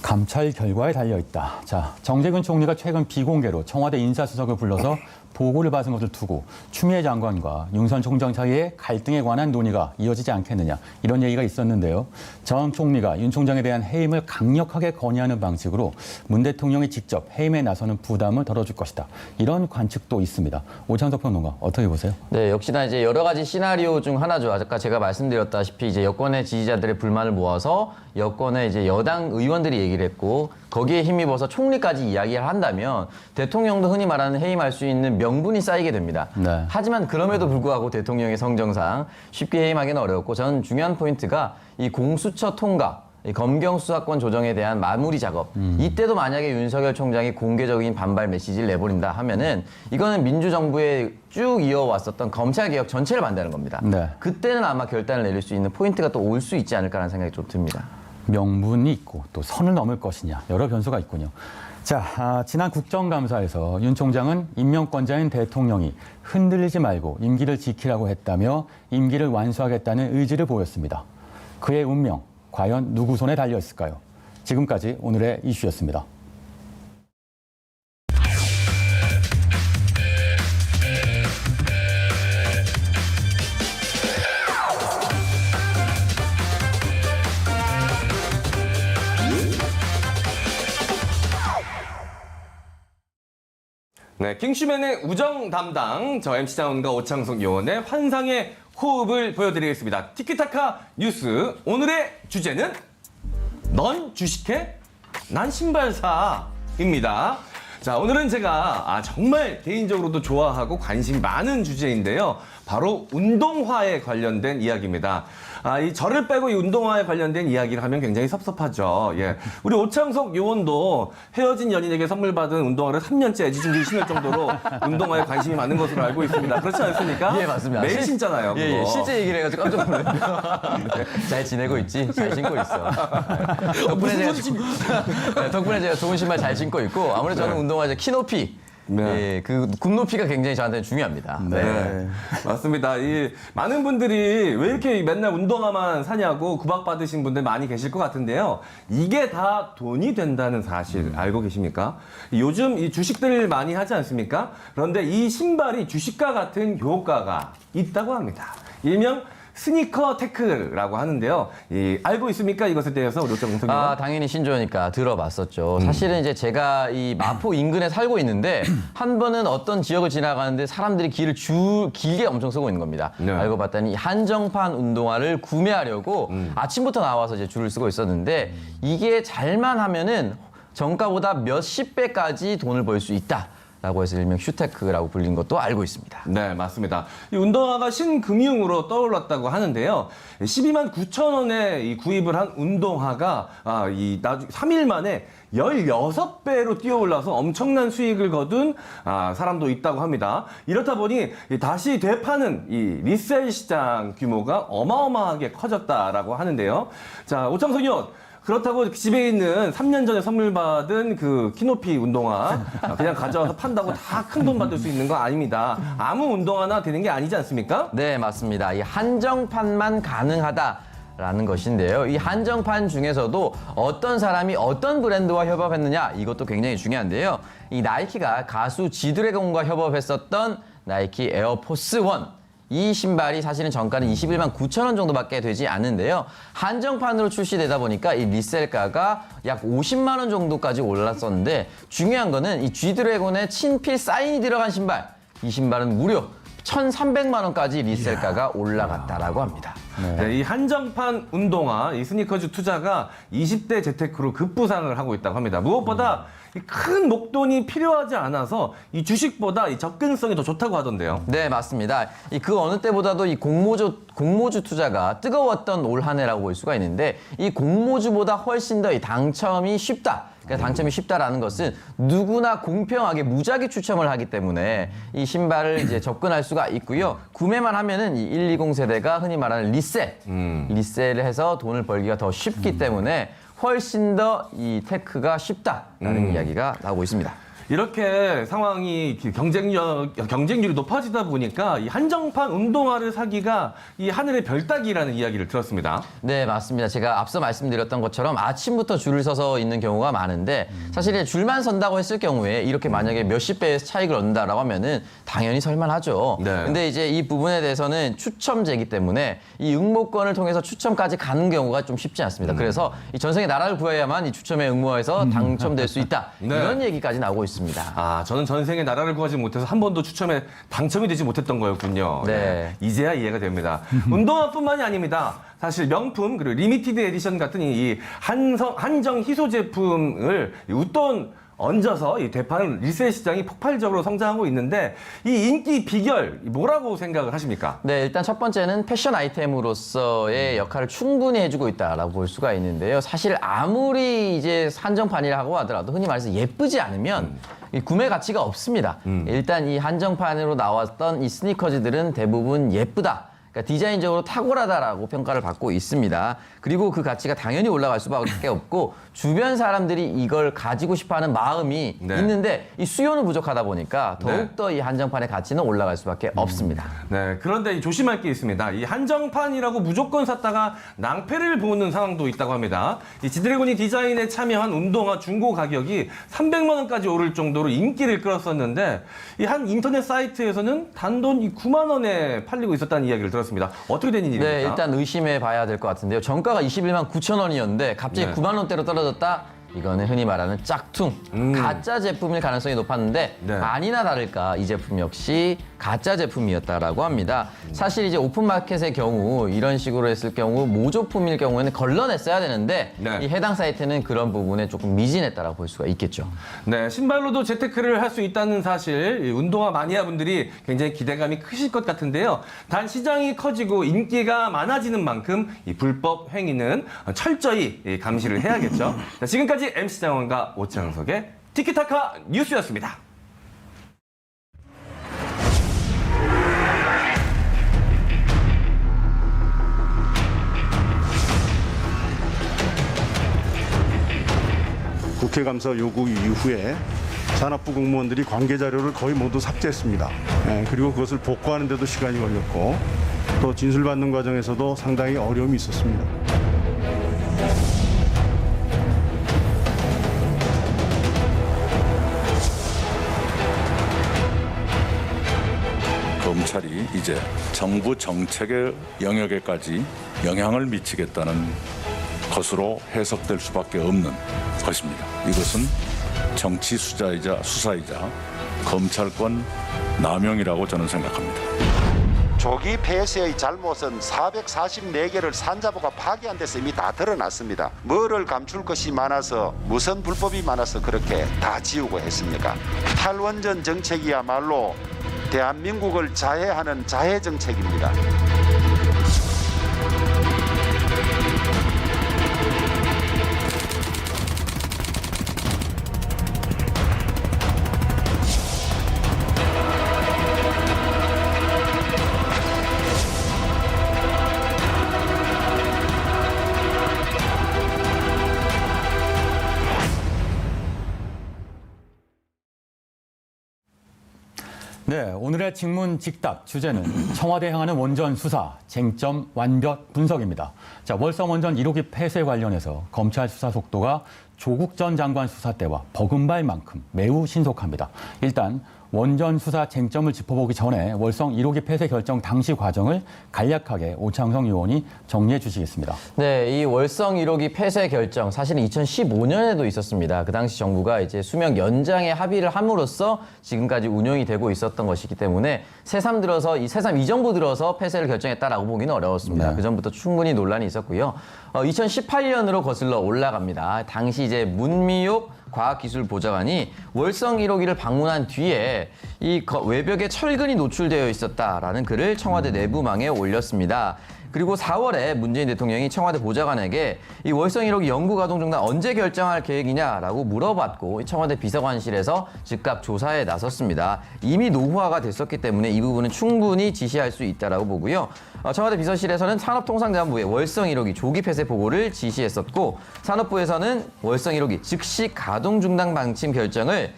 감찰 결과에 달려있다. 자, 정세균 총리가 최근 비공개로 청와대 인사수석을 불러서 보고를 받은 것을 두고 추미애 장관과 윤석열 총장 사이의 갈등에 관한 논의가 이어지지 않겠느냐 이런 얘기가 있었는데요. 정 총리가 윤 총장에 대한 해임을 강력하게 건의하는 방식으로 문 대통령이 직접 해임에 나서는 부담을 덜어줄 것이다. 이런 관측도 있습니다. 오찬석 평론가 어떻게 보세요? 네, 역시나 이제 여러 가지 시나리오 중 하나죠. 아까 제가 말씀드렸다시피 이제 여권의 지지자들의 불만을 모아서 여권의 이제 여당 의원들이 얘기를 했고 거기에 힘입어서 총리까지 이야기를 한다면 대통령도 흔히 말하는 해임할 수 있는 명분이 쌓이게 됩니다. 네. 하지만 그럼에도 불구하고 대통령의 성정상 쉽게 해임하기는 어렵고 저는 중요한 포인트가 이 공수처 통과, 이 검경 수사권 조정에 대한 마무리 작업. 이때도 만약에 윤석열 총장이 공개적인 반발 메시지를 내버린다 하면은 이거는 민주정부에 쭉 이어왔었던 검찰개혁 전체를 반대하는 겁니다. 네. 그때는 아마 결단을 내릴 수 있는 포인트가 또 올 수 있지 않을까라는 생각이 좀 듭니다. 명분이 있고 또 선을 넘을 것이냐 여러 변수가 있군요. 자, 지난 국정감사에서 윤 총장은 임명권자인 대통령이 흔들리지 말고 임기를 지키라고 했다며 임기를 완수하겠다는 의지를 보였습니다. 그의 운명 과연 누구 손에 달려 있을까요? 지금까지 오늘의 이슈였습니다. 네, 킹슈맨의 우정 담당, 저 MC 장훈과 오창석 요원의 환상의 호흡을 보여드리겠습니다. 티키타카 뉴스, 오늘의 주제는 넌 주식해? 난 신발사입니다. 자, 오늘은 제가 정말 개인적으로도 좋아하고 관심이 많은 주제인데요. 바로 운동화에 관련된 이야기입니다. 이 저를 빼고 이 운동화에 관련된 이야기를 하면 굉장히 섭섭하죠. 예. 우리 오창석 요원도 헤어진 연인에게 선물 받은 운동화를 3년째 애지중지 신을 정도로 운동화에 관심이 많은 것으로 알고 있습니다. 그렇지 않습니까? 예, 맞습니다. 매일 신잖아요. 예, 그거. 실제 얘기를 해가지고 깜짝 놀랐네요. 잘 지내고 있지? 잘 신고 있어. 덕분에 제가 좋은 신발 잘 신고 있고, 아무래도 저는 운동화 이제 키 높이, 예, 그 굽높이가 굉장히 저한테는 중요합니다. 네. 맞습니다. 많은 분들이 왜 이렇게 맨날 운동화만 사냐고 구박받으신 분들 많이 계실 것 같은데요. 이게 다 돈이 된다는 사실 알고 계십니까? 요즘 이 주식들 많이 하지 않습니까? 그런데 이 신발이 주식과 같은 효과가 있다고 합니다. 일명 스니커 테크라고 하는데요. 알고 있습니까? 이것에 대해서 우리 오창석 의원? 당연히 신조어니까 들어봤었죠. 사실은 이제 제가 이 마포 인근에 살고 있는데 한 번은 어떤 지역을 지나가는데 사람들이 길을 길게 엄청 서고 있는 겁니다. 네. 알고 봤더니 한정판 운동화를 구매하려고 아침부터 나와서 이제 줄을 쓰고 있었는데 이게 잘만 하면은 정가보다 몇십 배까지 돈을 벌 수 있다. 라고 해서 일명 슈테크라고 불린 것도 알고 있습니다. 네, 맞습니다. 이 운동화가 신금융으로 떠올랐다고 하는데요. 12만 9천 원에 구입을 한 운동화가 3일 만에 16배로 뛰어올라서 엄청난 수익을 거둔 사람도 있다고 합니다. 이렇다 보니 다시 되파는 이 리셀 시장 규모가 어마어마하게 커졌다라고 하는데요. 자, 오창석 의원. 그렇다고 집에 있는 3년 전에 선물 받은 그 키높이 운동화 그냥 가져와서 판다고 다 큰 돈 받을 수 있는 거 아닙니다. 아무 운동화나 되는 게 아니지 않습니까? 네, 맞습니다. 이 한정판만 가능하다라는 것인데요. 이 한정판 중에서도 어떤 사람이 어떤 브랜드와 협업했느냐 이것도 굉장히 중요한데요. 이 나이키가 가수 지드래곤과 협업했었던 나이키 에어포스 1. 이 신발이 사실은 정가는 21만 9천 원 정도밖에 되지 않는데요. 한정판으로 출시되다 보니까 이 리셀가가 약 50만 원 정도까지 올랐었는데 중요한 거는 이 G드래곤의 친필 사인이 들어간 신발. 이 신발은 무려 1,300만 원까지 리셀가가 올라갔다라고 합니다. 네, 이 한정판 운동화, 이 스니커즈 투자가 20대 재테크로 급부상을 하고 있다고 합니다. 무엇보다 이 큰 목돈이 필요하지 않아서 이 주식보다 이 접근성이 더 좋다고 하던데요. 네, 맞습니다. 그 어느 때보다도 이 공모주 투자가 뜨거웠던 올 한 해라고 볼 수가 있는데 이 공모주보다 훨씬 더 이 당첨이 쉽다. 그러니까 당첨이 쉽다라는 것은 누구나 공평하게 무작위 추첨을 하기 때문에 이 신발을 이제 접근할 수가 있고요. 구매만 하면은 이 120 세대가 흔히 말하는 리셀을 해서 돈을 벌기가 더 쉽기 때문에 훨씬 더 이 테크가 쉽다라는 이야기가 나오고 있습니다. 이렇게 상황이 경쟁률이 높아지다 보니까 이 한정판 운동화를 사기가 이 하늘의 별 따기라는 이야기를 들었습니다. 네, 맞습니다. 제가 앞서 말씀드렸던 것처럼 아침부터 줄을 서서 있는 경우가 많은데 사실 줄만 선다고 했을 경우에 이렇게 만약에 몇십 배의 차익을 얻는다라고 하면은 당연히 설만하죠. 네. 근데 이제 이 부분에 대해서는 추첨제이기 때문에 이 응모권을 통해서 추첨까지 가는 경우가 좀 쉽지 않습니다. 그래서 이 전생에 나라를 구해야만 이 추첨에 응모해서 당첨될 수 있다. 네. 이런 얘기까지 나오고 있습니다. 저는 전생에 나라를 구하지 못해서 한 번도 추첨에 당첨이 되지 못했던 거였군요. 네. 이제야 이해가 됩니다. 운동화뿐만이 아닙니다. 사실 명품 그리고 리미티드 에디션 같은 이 한정 희소 제품을 웃돈 얹어서 이 대판 리셀 시장이 폭발적으로 성장하고 있는데 이 인기 비결 뭐라고 생각을 하십니까? 네, 일단 첫 번째는 패션 아이템으로서의 역할을 충분히 해주고 있다라고 볼 수가 있는데요. 사실 아무리 이제 한정판이라고 하더라도 흔히 말해서 예쁘지 않으면 이 구매 가치가 없습니다. 일단 이 한정판으로 나왔던 이 스니커즈들은 대부분 예쁘다. 그러니까 디자인적으로 탁월하다라고 평가를 받고 있습니다. 그리고 그 가치가 당연히 올라갈 수밖에 없고 주변 사람들이 이걸 가지고 싶어하는 마음이 있는데 이 수요는 부족하다 보니까 더욱더 이 한정판의 가치는 올라갈 수밖에 없습니다. 네, 그런데 조심할 게 있습니다. 이 한정판이라고 무조건 샀다가 낭패를 보는 상황도 있다고 합니다. 이 지드래곤이 디자인에 참여한 운동화 중고 가격이 300만 원까지 오를 정도로 인기를 끌었었는데 이 한 인터넷 사이트에서는 단돈 9만 원에 팔리고 있었다는 이야기를 들었습니다. 어떻게 된 일입니까? 네, 일단 의심해 봐야 될 것 같은데요. 정가가 21만 9천 원이었는데 갑자기 9만 원대로 떨어졌다? 이거는 흔히 말하는 짝퉁, 가짜 제품일 가능성이 높았는데 네. 아니나 다를까 이 제품 역시 가짜 제품이었다라고 합니다. 사실 이제 오픈마켓의 경우 이런 식으로 했을 경우 모조품일 경우에는 걸러냈어야 되는데 네. 이 해당 사이트는 그런 부분에 조금 미진했다라고 볼 수가 있겠죠. 네, 신발로도 재테크를 할 수 있다는 사실, 이 운동화 마니아 분들이 굉장히 기대감이 크실 것 같은데요. 단 시장이 커지고 인기가 많아지는 만큼 이 불법 행위는 철저히 감시를 해야겠죠. 자, 지금까지 MC 장원과 오창석의 티키타카 뉴스였습니다. 국회감사 요구 이후에 산업부 공무원들이 관계 자료를 거의 모두 삭제했습니다. 그리고 그것을 복구하는 데도 시간이 걸렸고 또 진술받는 과정에서도 상당히 어려움이 있었습니다. 검찰이 이제 정부 정책의 영역에까지 영향을 미치겠다는 것으로 해석될 수밖에 없는 것입니다. 이것은 정치 수사이자 검찰권 남용이라고 저는 생각합니다. 조기 폐쇄의 잘못은 444개를 산자부가 파기한 데서 이미 다 드러났습니다. 뭐를 감출 것이 많아서 무슨 불법이 많아서 그렇게 다 지우고 했습니까? 탈원전 정책이야말로 대한민국을 자해하는 자해 정책입니다. 네, 오늘의 직문직답 주제는 청와대 향하는 원전 수사, 쟁점 완벽 분석입니다. 자, 월성 원전 1호기 폐쇄 관련해서 검찰 수사 속도가 조국 전 장관 수사 때와 버금갈 만큼 매우 신속합니다. 일단 원전 수사 쟁점을 짚어보기 전에 월성 1호기 폐쇄 결정 당시 과정을 간략하게 오창석 의원이 정리해 주시겠습니다. 네, 이 월성 1호기 폐쇄 결정 사실은 2015년에도 있었습니다. 그 당시 정부가 이제 수명 연장에 합의를 함으로써 지금까지 운영이 되고 있었던 것이기 때문에 새삼 이정부 들어서 폐쇄를 결정했다라고 보기는 어려웠습니다. 네. 그 전부터 충분히 논란이 있었고요. 2018년으로 거슬러 올라갑니다. 당시 이제 문미옥 과학기술보좌관이 월성 1호기를 방문한 뒤에 이 외벽에 철근이 노출되어 있었다라는 글을 청와대 내부망에 올렸습니다. 그리고 4월에 문재인 대통령이 청와대 보좌관에게 이 월성 1호기 연구 가동 중단 언제 결정할 계획이냐라고 물어봤고 청와대 비서관실에서 즉각 조사에 나섰습니다. 이미 노후화가 됐었기 때문에 이 부분은 충분히 지시할 수 있다라고 보고요. 청와대 비서실에서는 산업통상자원부에 월성 1호기 조기 폐쇄 보고를 지시했었고 산업부에서는 월성 1호기 즉시 가동 중단 방침 결정을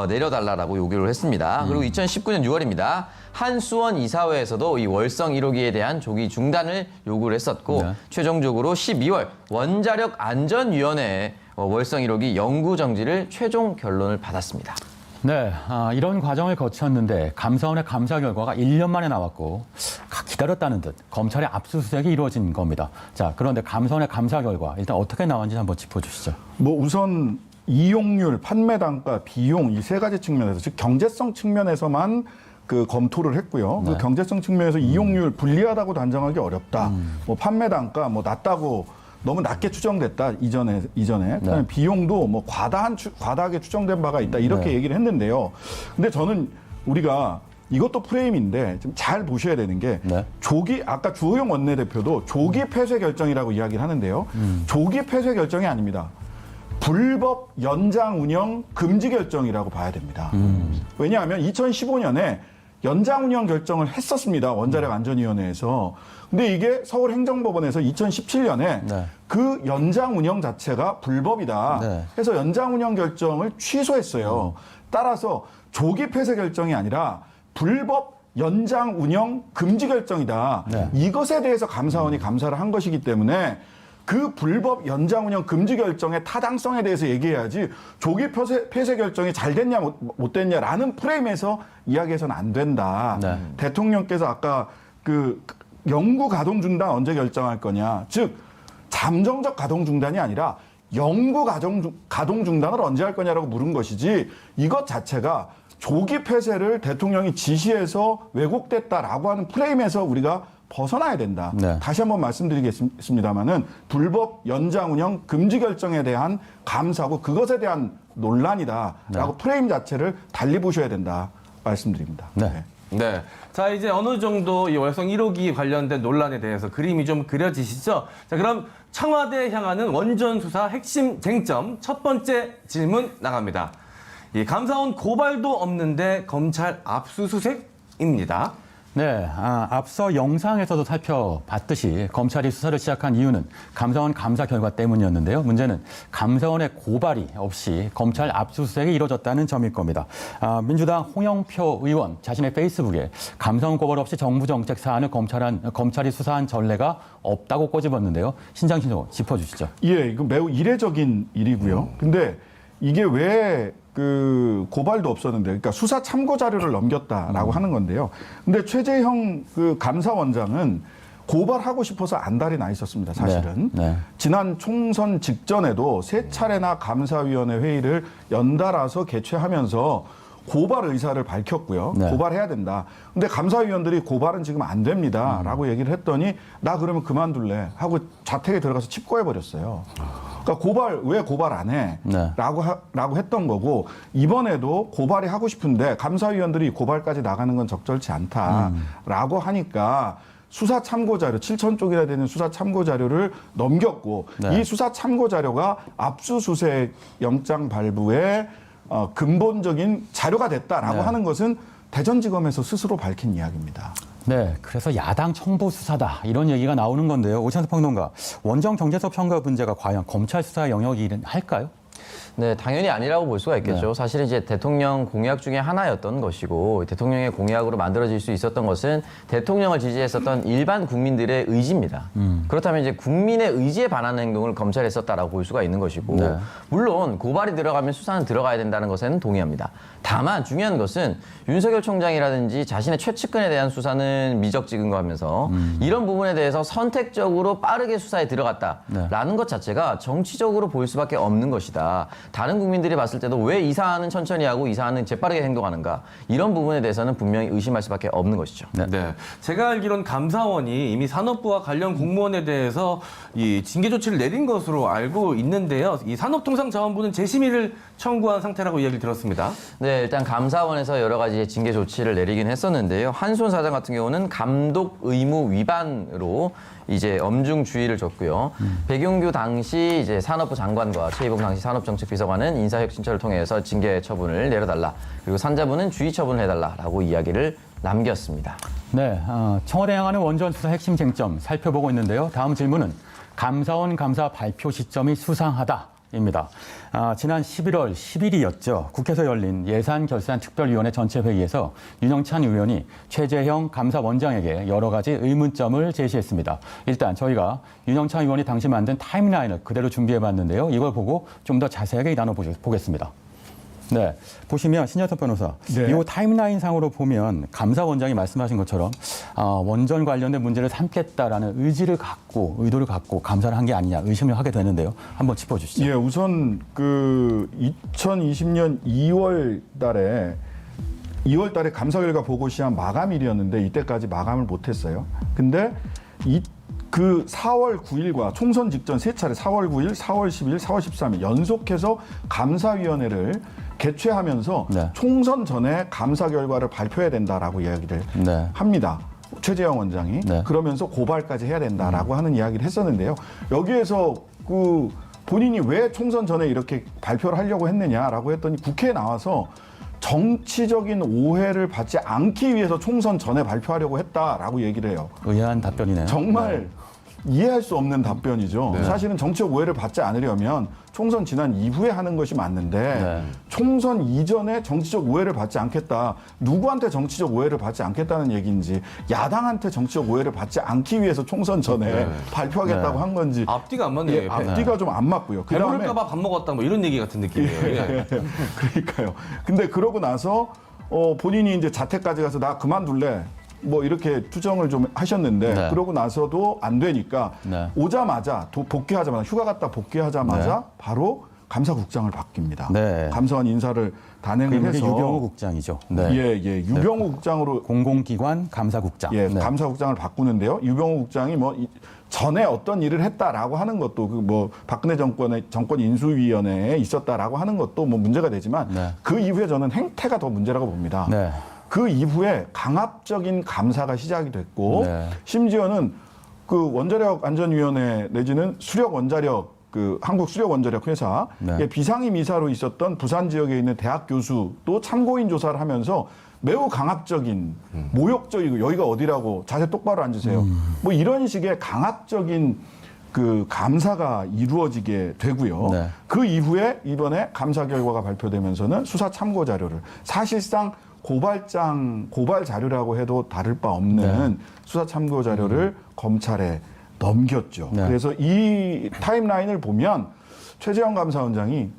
내려달라고 요구를 했습니다. 그리고 2019년 6월입니다. 한수원 이사회에서도 이 월성 1호기에 대한 조기 중단을 요구를 했었고 네. 최종적으로 12월 원자력 안전위원회에 월성 1호기 연구 정지를 최종 결론을 받았습니다. 네, 이런 과정을 거쳤는데 감사원의 감사 결과가 1년 만에 나왔고 기다렸다는 듯 검찰의 압수수색이 이루어진 겁니다. 자, 그런데 감사원의 감사 결과 일단 어떻게 나왔는지 한번 짚어주시죠. 뭐 우선 이용률, 판매 단가, 비용 이 세 가지 측면에서 즉 경제성 측면에서만 그 검토를 했고요. 네. 그 경제성 측면에서 이용률 불리하다고 단정하기 어렵다. 뭐 판매 단가 뭐 낮다고 너무 낮게 추정됐다 이전에 그다음에 비용도 뭐 과다하게 추정된 바가 있다 이렇게 네. 얘기를 했는데요. 근데 저는 우리가 이것도 프레임인데 좀 잘 보셔야 되는 게 네. 조기 아까 주호영 원내대표도 조기 폐쇄 결정이라고 이야기를 하는데요. 조기 폐쇄 결정이 아닙니다. 불법 연장 운영 금지 결정이라고 봐야 됩니다. 왜냐하면 2015년에 연장 운영 결정을 했었습니다. 원자력 안전위원회에서. 근데 이게 서울행정법원에서 2017년에 네. 그 연장 운영 자체가 불법이다. 네. 해서 연장 운영 결정을 취소했어요. 따라서 조기 폐쇄 결정이 아니라 불법 연장 운영 금지 결정이다. 네. 이것에 대해서 감사원이 감사를 한 것이기 때문에 그 불법 연장 운영 금지 결정의 타당성에 대해서 얘기해야지 조기 폐쇄 결정이 잘 됐냐 못 됐냐라는 프레임에서 이야기해서는 안 된다. 네. 대통령께서 아까 그 연구 가동 중단 언제 결정할 거냐. 즉 잠정적 가동 중단이 아니라 영구 가동 중단을 언제 할 거냐라고 물은 것이지 이것 자체가 조기 폐쇄를 대통령이 지시해서 왜곡됐다라고 하는 프레임에서 우리가 벗어나야 된다. 네. 다시 한번 말씀드리겠습니다마는 불법 연장 운영 금지 결정에 대한 감사고 그것에 대한 논란이다라고 프레임 자체를 달리 보셔야 된다 말씀드립니다. 네. 네. 자, 이제 어느 정도 이 월성 1호기 관련된 논란에 대해서 그림이 좀 그려지시죠? 자, 그럼 청와대에 향하는 원전 수사 핵심 쟁점 첫 번째 질문 나갑니다. 이 감사원 고발도 없는데 검찰 압수수색입니다. 네, 앞서 영상에서도 살펴봤듯이 검찰이 수사를 시작한 이유는 감사원 감사 결과 때문이었는데요. 문제는 감사원의 고발이 없이 검찰 압수수색이 이뤄졌다는 점일 겁니다. 민주당 홍영표 의원 자신의 페이스북에 감사원 고발 없이 정부 정책 사안을 검찰이 수사한 전례가 없다고 꼬집었는데요. 신장신호 짚어주시죠. 예, 이거 매우 이례적인 일이고요. 근데 이게 왜 그 고발도 없었는데, 그러니까 수사 참고 자료를 넘겼다라고 하는 건데요. 근데 최재형 그 감사원장은 고발하고 싶어서 안달이 나 있었습니다, 사실은. 네, 네. 지난 총선 직전에도 3차례나 감사위원회 회의를 연달아서 개최하면서 고발 의사를 밝혔고요. 네. 고발해야 된다. 근데 감사위원들이 고발은 지금 안 됩니다. 라고 얘기를 했더니 나 그러면 그만둘래 하고 자택에 들어가서 칩거해버렸어요. 그러니까 왜 고발 안 해? 네. 라고 했던 거고 이번에도 고발이 하고 싶은데 감사위원들이 고발까지 나가는 건 적절치 않다라고 하니까 수사 참고 자료 7천 쪽이나 되는 수사 참고 자료를 넘겼고 네. 이 수사 참고 자료가 압수수색 영장 발부의 근본적인 자료가 됐다라고 네. 하는 것은 대전지검에서 스스로 밝힌 이야기입니다. 네, 그래서 야당 청부 수사다 이런 얘기가 나오는 건데요. 오찬석 평론가, 원전 경제적 평가 문제가 과연 검찰 수사 영역이긴 할까요? 네, 당연히 아니라고 볼 수가 있겠죠. 네. 사실 이제 대통령 공약 중에 하나였던 것이고 대통령의 공약으로 만들어질 수 있었던 것은 대통령을 지지했었던 일반 국민들의 의지입니다. 그렇다면 이제 국민의 의지에 반하는 행동을 검찰에 했었다라고 볼 수가 있는 것이고 네. 물론 고발이 들어가면 수사는 들어가야 된다는 것에는 동의합니다. 다만 중요한 것은 윤석열 총장이라든지 자신의 최측근에 대한 수사는 미적지근거 하면서 이런 부분에 대해서 선택적으로 빠르게 수사에 들어갔다라는 것 자체가 정치적으로 보일 수밖에 없는 것이다. 다른 국민들이 봤을 때도 왜 이 사안은 천천히 하고 이 사안은 재빠르게 행동하는가 이런 부분에 대해서는 분명히 의심할 수밖에 없는 것이죠. 네. 제가 알기로는 감사원이 이미 산업부와 관련 공무원에 대해서 이 징계 조치를 내린 것으로 알고 있는데요. 이 산업통상자원부는 재심의를 청구한 상태라고 이야기를 들었습니다. 네, 일단 감사원에서 여러 가지 징계 조치를 내리긴 했었는데요. 한손 사장 같은 경우는 감독 의무 위반으로 이제 엄중 주의를 줬고요. 백용규 당시 이제 산업부 장관과 최이봉 당시 산업정책비서관은 인사혁신처를 통해서 징계 처분을 내려달라. 그리고 산자부는 주의 처분을 해달라라고 이야기를 남겼습니다. 네, 청와대 향하는 원전 수사 핵심 쟁점 살펴보고 있는데요. 다음 질문은 감사원 감사 발표 시점이 수상하다입니다. 지난 11월 10일이었죠. 국회에서 열린 예산결산특별위원회 전체 회의에서 윤영찬 의원이 최재형 감사원장에게 여러 가지 의문점을 제시했습니다. 일단 저희가 윤영찬 의원이 당시 만든 타임라인을 그대로 준비해봤는데요. 이걸 보고 좀 더 자세하게 나눠보겠습니다. 네, 보시면 신여섭 변호사, 네. 이 타임라인 상으로 보면 감사원장이 말씀하신 것처럼 원전 관련된 문제를 삼겠다라는 의도를 갖고 감사를 한 게 아니냐 의심을 하게 되는데요. 한번 짚어주시죠. 예, 우선 그 2020년 2월 달에 감사 결과 보고 시한 마감일이었는데 이때까지 마감을 못했어요. 근데 그 4월 9일과 총선 직전 3차례 4월 9일, 4월 10일, 4월 13일 연속해서 감사위원회를 개최하면서 네. 총선 전에 감사 결과를 발표해야 된다라고 이야기를 네. 합니다. 최재형 원장이. 네. 그러면서 고발까지 해야 된다라고 하는 이야기를 했었는데요. 여기에서 그 본인이 왜 총선 전에 이렇게 발표를 하려고 했느냐라고 했더니 국회에 나와서 정치적인 오해를 받지 않기 위해서 총선 전에 발표하려고 했다라고 얘기를 해요. 의아한 답변이네요. 정말 이해할 수 없는 답변이죠. 네. 사실은 정치적 오해를 받지 않으려면 총선 지난 이후에 하는 것이 맞는데 네. 총선 이전에 정치적 오해를 받지 않겠다. 누구한테 정치적 오해를 받지 않겠다는 얘기인지 야당한테 정치적 오해를 받지 않기 위해서 총선 전에 발표하겠다고 한 건지 앞뒤가 안 맞네요. 예, 앞뒤가 좀 안 맞고요. 그다음에 배부를까봐 밥 먹었다 뭐 이런 얘기 같은 느낌이에요. 그러니까요. 근데 그러고 나서 본인이 이제 자택까지 가서 나 그만둘래. 뭐 이렇게 투정을 좀 하셨는데 네. 그러고 나서도 안 되니까 네. 오자마자 복귀하자마자 휴가 갔다 복귀하자마자 네. 바로 감사국장을 바뀝니다. 네. 감사원 인사를 단행을 그게 해서 유병우 국장이죠. 네. 예, 유병우 국장으로 공공기관 감사국장. 예, 네. 감사국장을 바꾸는데요. 유병우 국장이 뭐 전에 어떤 일을 했다라고 하는 것도 그 뭐 박근혜 정권 인수위원회에 있었다라고 하는 것도 뭐 문제가 되지만 네. 그 이후에 저는 행태가 더 문제라고 봅니다. 네. 그 이후에 강압적인 감사가 시작이 됐고 네. 심지어는 그 원자력 안전위원회 내지는 수력 원자력 그 한국 수력 원자력 회사 네. 비상임 이사로 있었던 부산 지역에 있는 대학 교수도 참고인 조사를 하면서 매우 강압적인 모욕적이고 여기가 어디라고 자세 똑바로 앉으세요. 뭐 이런 식의 강압적인 그 감사가 이루어지게 되고요. 네. 그 이후에 이번에 감사 결과가 발표되면서는 수사 참고 자료를 사실상 고발 자료라고 해도 다를 바 없는 수사 참고 자료를 검찰에 넘겼죠. 네. 그래서 이 타임라인을 보면 최재형 감사원장이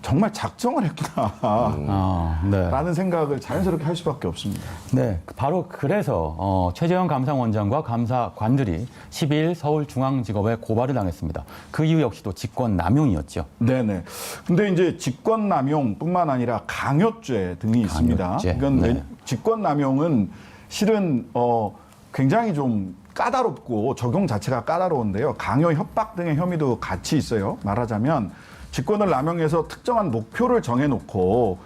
정말 작정을 했구나. 네. 라는 생각을 자연스럽게 할 수밖에 없습니다. 네, 바로 그래서 최재형 감사원장과 감사관들이 12일 서울중앙지법에 고발을 당했습니다. 그 이후 역시도 직권남용이었죠. 네네. 근데 이제 직권남용뿐만 아니라 강요죄 등이 있습니다. 강요죄. 이건 네. 직권남용은 실은 굉장히 좀 까다롭고 적용 자체가 까다로운데요. 강요, 협박 등의 혐의도 같이 있어요. 말하자면 직권을 남용해서 특정한 목표를 정해놓고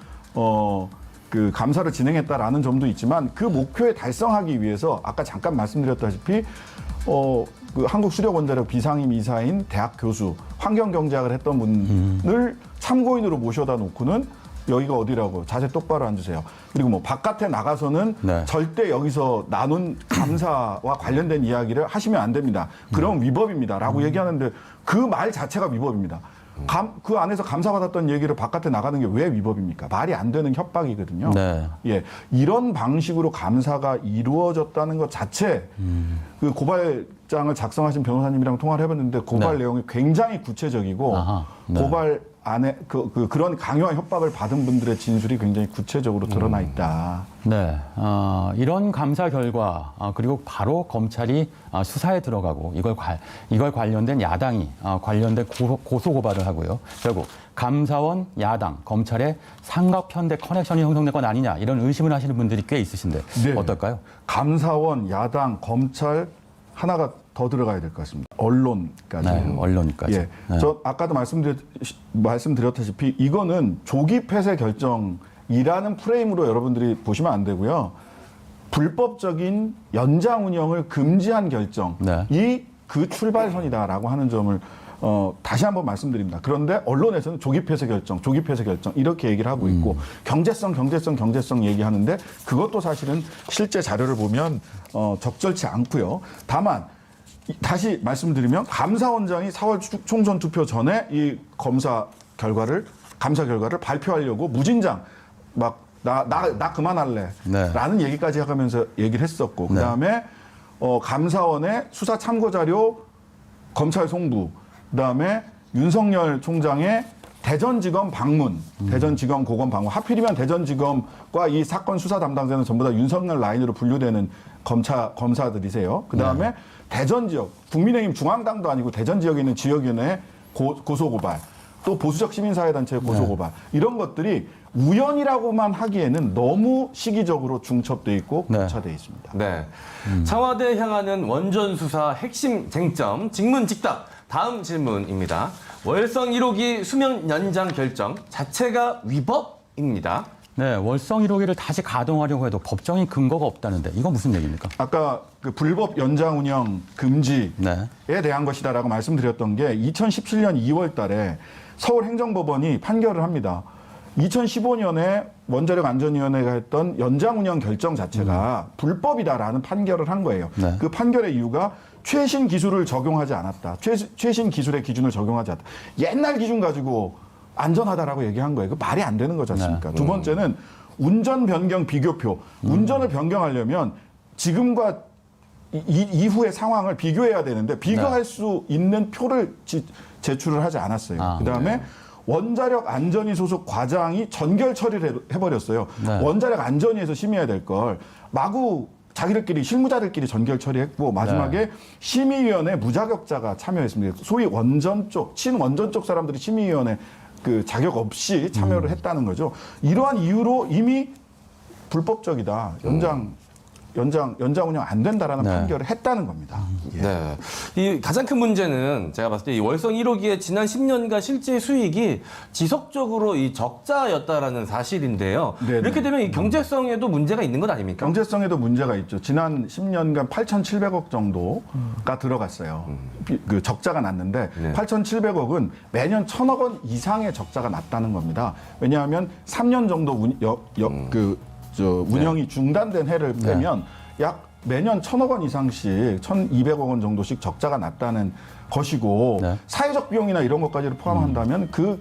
그 감사를 진행했다라는 점도 있지만 그 목표에 달성하기 위해서 아까 잠깐 말씀드렸다시피 그 한국수력원자력 비상임 이사인 대학 교수 환경경제학을 했던 분을 참고인으로 모셔다 놓고는 여기가 어디라고 자세 똑바로 앉으세요. 그리고 뭐 바깥에 나가서는 네. 절대 여기서 나눈 감사와 관련된 이야기를 하시면 안 됩니다. 그럼 위법입니다라고 얘기하는데 그 말 자체가 위법입니다. 그 안에서 감사받았던 얘기를 바깥에 나가는 게 왜 위법입니까? 말이 안 되는 협박이거든요. 네. 예, 이런 방식으로 감사가 이루어졌다는 것 자체 그 고발장을 작성하신 변호사님이랑 통화를 해봤는데 고발 네. 내용이 굉장히 구체적이고 아하, 네. 고발 안에 그런 강요와 협박을 받은 분들의 진술이 굉장히 구체적으로 드러나 있다. 네, 이런 감사 결과 그리고 바로 검찰이 수사에 들어가고 이걸 관련된 야당이 관련된 고소 고발을 하고요. 결국 감사원, 야당, 검찰의 삼각편대 커넥션이 형성된 건 아니냐 이런 의심을 하시는 분들이 꽤 있으신데 네. 어떨까요? 감사원, 야당, 검찰 하나가 더 들어가야 될 것 같습니다. 언론까지. 네, 언론까지. 예, 네. 저 아까도 말씀드렸다시피 이거는 조기 폐쇄 결정이라는 프레임으로 여러분들이 보시면 안 되고요. 불법적인 연장 운영을 금지한 결정이 네. 그 출발선이다라고 하는 점을 다시 한번 말씀드립니다. 그런데 언론에서는 조기 폐쇄 결정 이렇게 얘기를 하고 있고 경제성 얘기하는데 그것도 사실은 실제 자료를 보면 적절치 않고요. 다만 다시 말씀드리면 감사원장이 4월 총선 투표 전에 이 감사 결과를 발표하려고 무진장 막 나 그만할래 네. 라는 얘기까지 하면서 얘기를 했었고 그다음에 감사원의 수사 참고 자료 검찰 송부 그다음에 윤석열 총장의 대전지검 방문, 대전지검 고검 방문. 하필이면 대전지검과 이 사건 수사 담당자는 전부 다 윤석열 라인으로 분류되는 검사들이세요. 그다음에 대전 지역, 국민의힘 중앙당도 아니고 대전 지역에 있는 지역위원회 고소고발, 또 보수적 시민사회단체의 고소고발 이런 것들이 우연이라고만 하기에는 너무 시기적으로 중첩돼 있고 고차돼 있습니다. 네. 청와대 향하는 원전 수사 핵심 쟁점, 직문직답. 다음 질문입니다. 월성 1호기 수명 연장 결정 자체가 위법입니다. 네, 월성 1호기를 다시 가동하려고 해도 법적인 근거가 없다는데 이건 무슨 얘기입니까? 아까 그 불법 연장 운영 금지에 대한 것이다라고 말씀드렸던 게 2017년 2월 달에 서울행정법원이 판결을 합니다. 2015년에 원자력 안전위원회가 했던 연장 운영 결정 자체가 불법이다라는 판결을 한 거예요. 네. 그 판결의 이유가 최신 기술을 적용하지 않았다. 최신 기술의 기준을 적용하지 않았다. 옛날 기준 가지고 안전하다라고 얘기한 거예요. 그 말이 안 되는 거지 않습니까? 두 번째는 운전 변경 비교표. 운전을 변경하려면 지금과 이후의 상황을 비교해야 되는데 비교할 수 있는 표를 제출을 하지 않았어요. 그다음에 원자력 안전위 소속 과장이 전결 처리를 해버렸어요. 원자력 안전위에서 심의해야 될 걸 마구 자기들끼리 실무자들끼리 전결 처리했고 마지막에 심의위원회 무자격자가 참여했습니다. 소위 원전 쪽, 친원전 쪽 사람들이 심의위원회 그 자격 없이 참여를 했다는 거죠. 이러한 이유로 이미 불법적이다. 연장 운영 안 된다라는 판결을 했다는 겁니다. 예. 네. 이 가장 큰 문제는 제가 봤을 때 이 월성 1호기의 지난 10년간 실제 수익이 지속적으로 이 적자였다라는 사실인데요. 네네. 이렇게 되면 이 경제성에도 문제가 있는 것 아닙니까? 경제성에도 문제가 있죠. 지난 10년간 8,700억 정도가 들어갔어요. 그 적자가 났는데 네. 8,700억은 매년 1,000억 원 이상의 적자가 났다는 겁니다. 왜냐하면 3년 정도 운영이 중단된 해를 빼면 약 매년 1,000억 원 이상씩 1,200억 원 정도씩 적자가 났다는 것이고 사회적 비용이나 이런 것까지를 포함한다면 그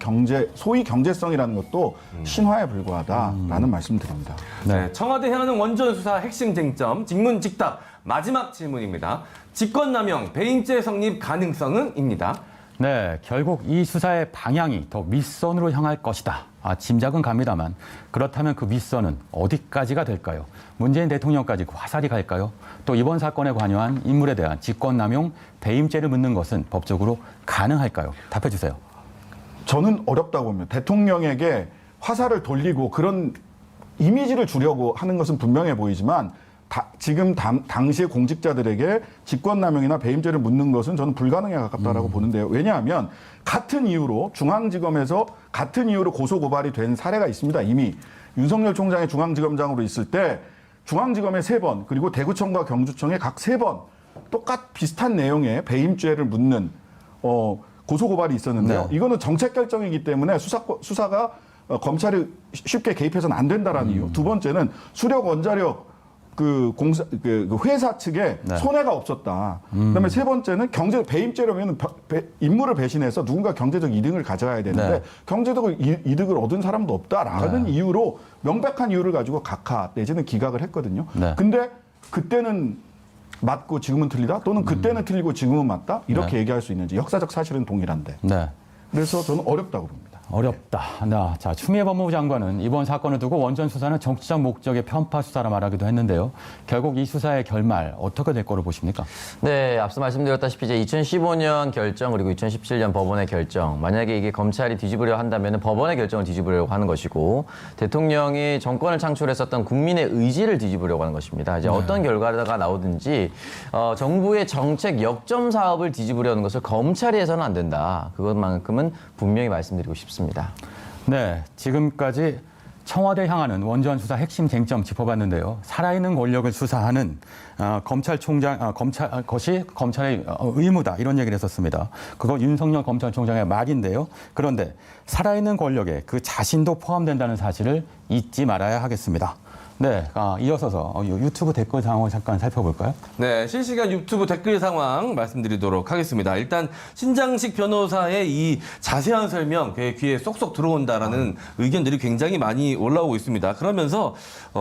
소위 경제성이라는 것도 신화에 불과하다라는 말씀드립니다. 네. 청와대 해안은 원전 수사 핵심 쟁점, 직문직답 마지막 질문입니다. 직권남용, 배임죄 성립 가능성은입니다. 네, 결국 이 수사의 방향이 더 윗선으로 향할 것이다. 짐작은 갑니다만 그렇다면 그 윗선은 어디까지가 될까요? 문재인 대통령까지 그 화살이 갈까요? 또 이번 사건에 관여한 인물에 대한 직권남용, 배임죄를 묻는 것은 법적으로 가능할까요? 답해 주세요. 저는 어렵다고 봅니다. 대통령에게 화살을 돌리고 그런 이미지를 주려고 하는 것은 분명해 보이지만 지금 당시의 공직자들에게 직권남용이나 배임죄를 묻는 것은 저는 불가능에 가깝다라고 보는데요. 왜냐하면 같은 이유로 중앙지검에서 같은 이유로 고소고발이 된 사례가 있습니다. 이미 윤석열 총장이 중앙지검장으로 있을 때 중앙지검에 3번 그리고 대구청과 경주청에 각 3번 비슷한 내용의 배임죄를 묻는 고소고발이 있었는데요. 이거는 정책 결정이기 때문에 수사가 검찰이 쉽게 개입해서는 안 된다라는 이유. 두 번째는 수력 원자력 그 회사 측에 손해가 없었다. 그다음에 세 번째는 배임죄라면 임무를 배신해서 누군가 경제적 이득을 가져가야 되는데 경제적 이득을 얻은 사람도 없다라는 이유로 명백한 이유를 가지고 각하 내지는 기각을 했거든요. 근데 그때는 맞고 지금은 틀리다? 또는 그때는 틀리고 지금은 맞다? 이렇게 얘기할 수 있는지 역사적 사실은 동일한데. 그래서 저는 어렵다고 봅니다. 어렵다. 자, 추미애 법무부 장관은 이번 사건을 두고 원전 수사는 정치적 목적의 편파 수사라 말하기도 했는데요. 결국 이 수사의 결말 어떻게 될 거로 보십니까? 네, 앞서 말씀드렸다시피 이제 2015년 결정 그리고 2017년 법원의 결정, 만약에 이게 검찰이 뒤집으려 한다면 법원의 결정을 뒤집으려고 하는 것이고 대통령이 정권을 창출했었던 국민의 의지를 뒤집으려고 하는 것입니다. 이제 어떤 결과가 나오든지 정부의 정책 역점 사업을 뒤집으려는 것을 검찰이 해서는 안 된다. 그것만큼은 분명히 말씀드리고 싶습니다. 네, 지금까지 청와대 향하는 원전 수사 핵심 쟁점 짚어봤는데요. 살아있는 권력을 수사하는 것이 검찰의 의무다 이런 얘기를 했었습니다. 그거 윤석열 검찰총장의 말인데요. 그런데 살아있는 권력에 그 자신도 포함된다는 사실을 잊지 말아야 하겠습니다. 네, 이어서서 유튜브 댓글 상황을 잠깐 살펴볼까요? 네, 실시간 유튜브 댓글 상황 말씀드리도록 하겠습니다. 일단 신장식 변호사의 이 자세한 설명 귀에 쏙쏙 들어온다라는 의견들이 굉장히 많이 올라오고 있습니다. 그러면서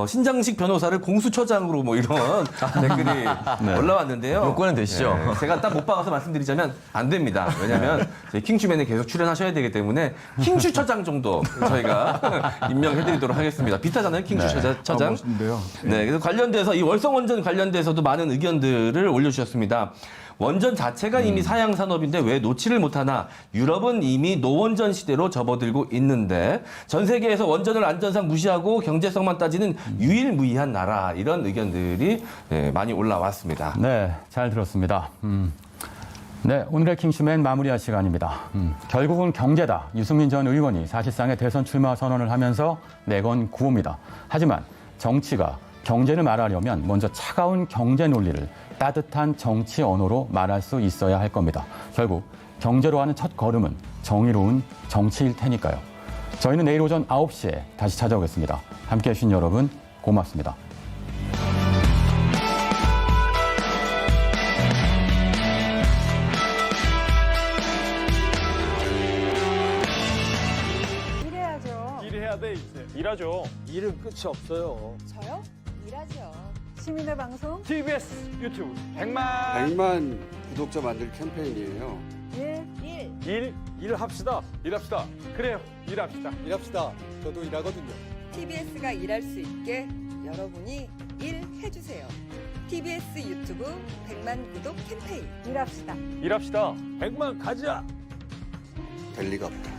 신장식 변호사를 공수처장으로 뭐 이런 댓글이 올라왔는데요. 요건은 되시죠? 네, 제가 딱 못 박아서 말씀드리자면 안 됩니다. 왜냐하면 킹슈맨에 계속 출연하셔야 되기 때문에 킹슈처장 정도 저희가 임명해드리도록 하겠습니다. 비슷하잖아요, 킹슈처장. 멋있는데요. 네, 그래서 관련돼서 이 월성 원전 관련돼서도 많은 의견들을 올려주셨습니다. 원전 자체가 이미 사양 산업인데 왜 놓지를 못하나? 유럽은 이미 노원전 시대로 접어들고 있는데 전 세계에서 원전을 안전상 무시하고 경제성만 따지는 유일무이한 나라, 이런 의견들이 많이 올라왔습니다. 네, 잘 들었습니다. 네, 오늘의 킹슈맨 마무리할 시간입니다. 결국은 경제다. 유승민 전 의원이 사실상의 대선 출마 선언을 하면서 내건 구호입니다. 하지만 정치가 경제를 말하려면 먼저 차가운 경제 논리를 따뜻한 정치 언어로 말할 수 있어야 할 겁니다. 결국 경제로 하는 첫 걸음은 정의로운 정치일 테니까요. 저희는 내일 오전 9시에 다시 찾아오겠습니다. 함께해 주신 여러분 고맙습니다. 일해야 돼 이제. 일하죠. 일은 끝이 없어요. 저요? 일하죠. 시민의 방송 TBS 유튜브 100만 구독자 만들 캠페인이에요. 일합시다. 일합시다. 그래요. 일합시다. 일합시다. 저도 일하거든요. TBS가 일할 수 있게 여러분이 일해주세요. TBS 유튜브 100만 구독 캠페인. 일합시다. 일합시다. 100만 가자. 될 리가 없다.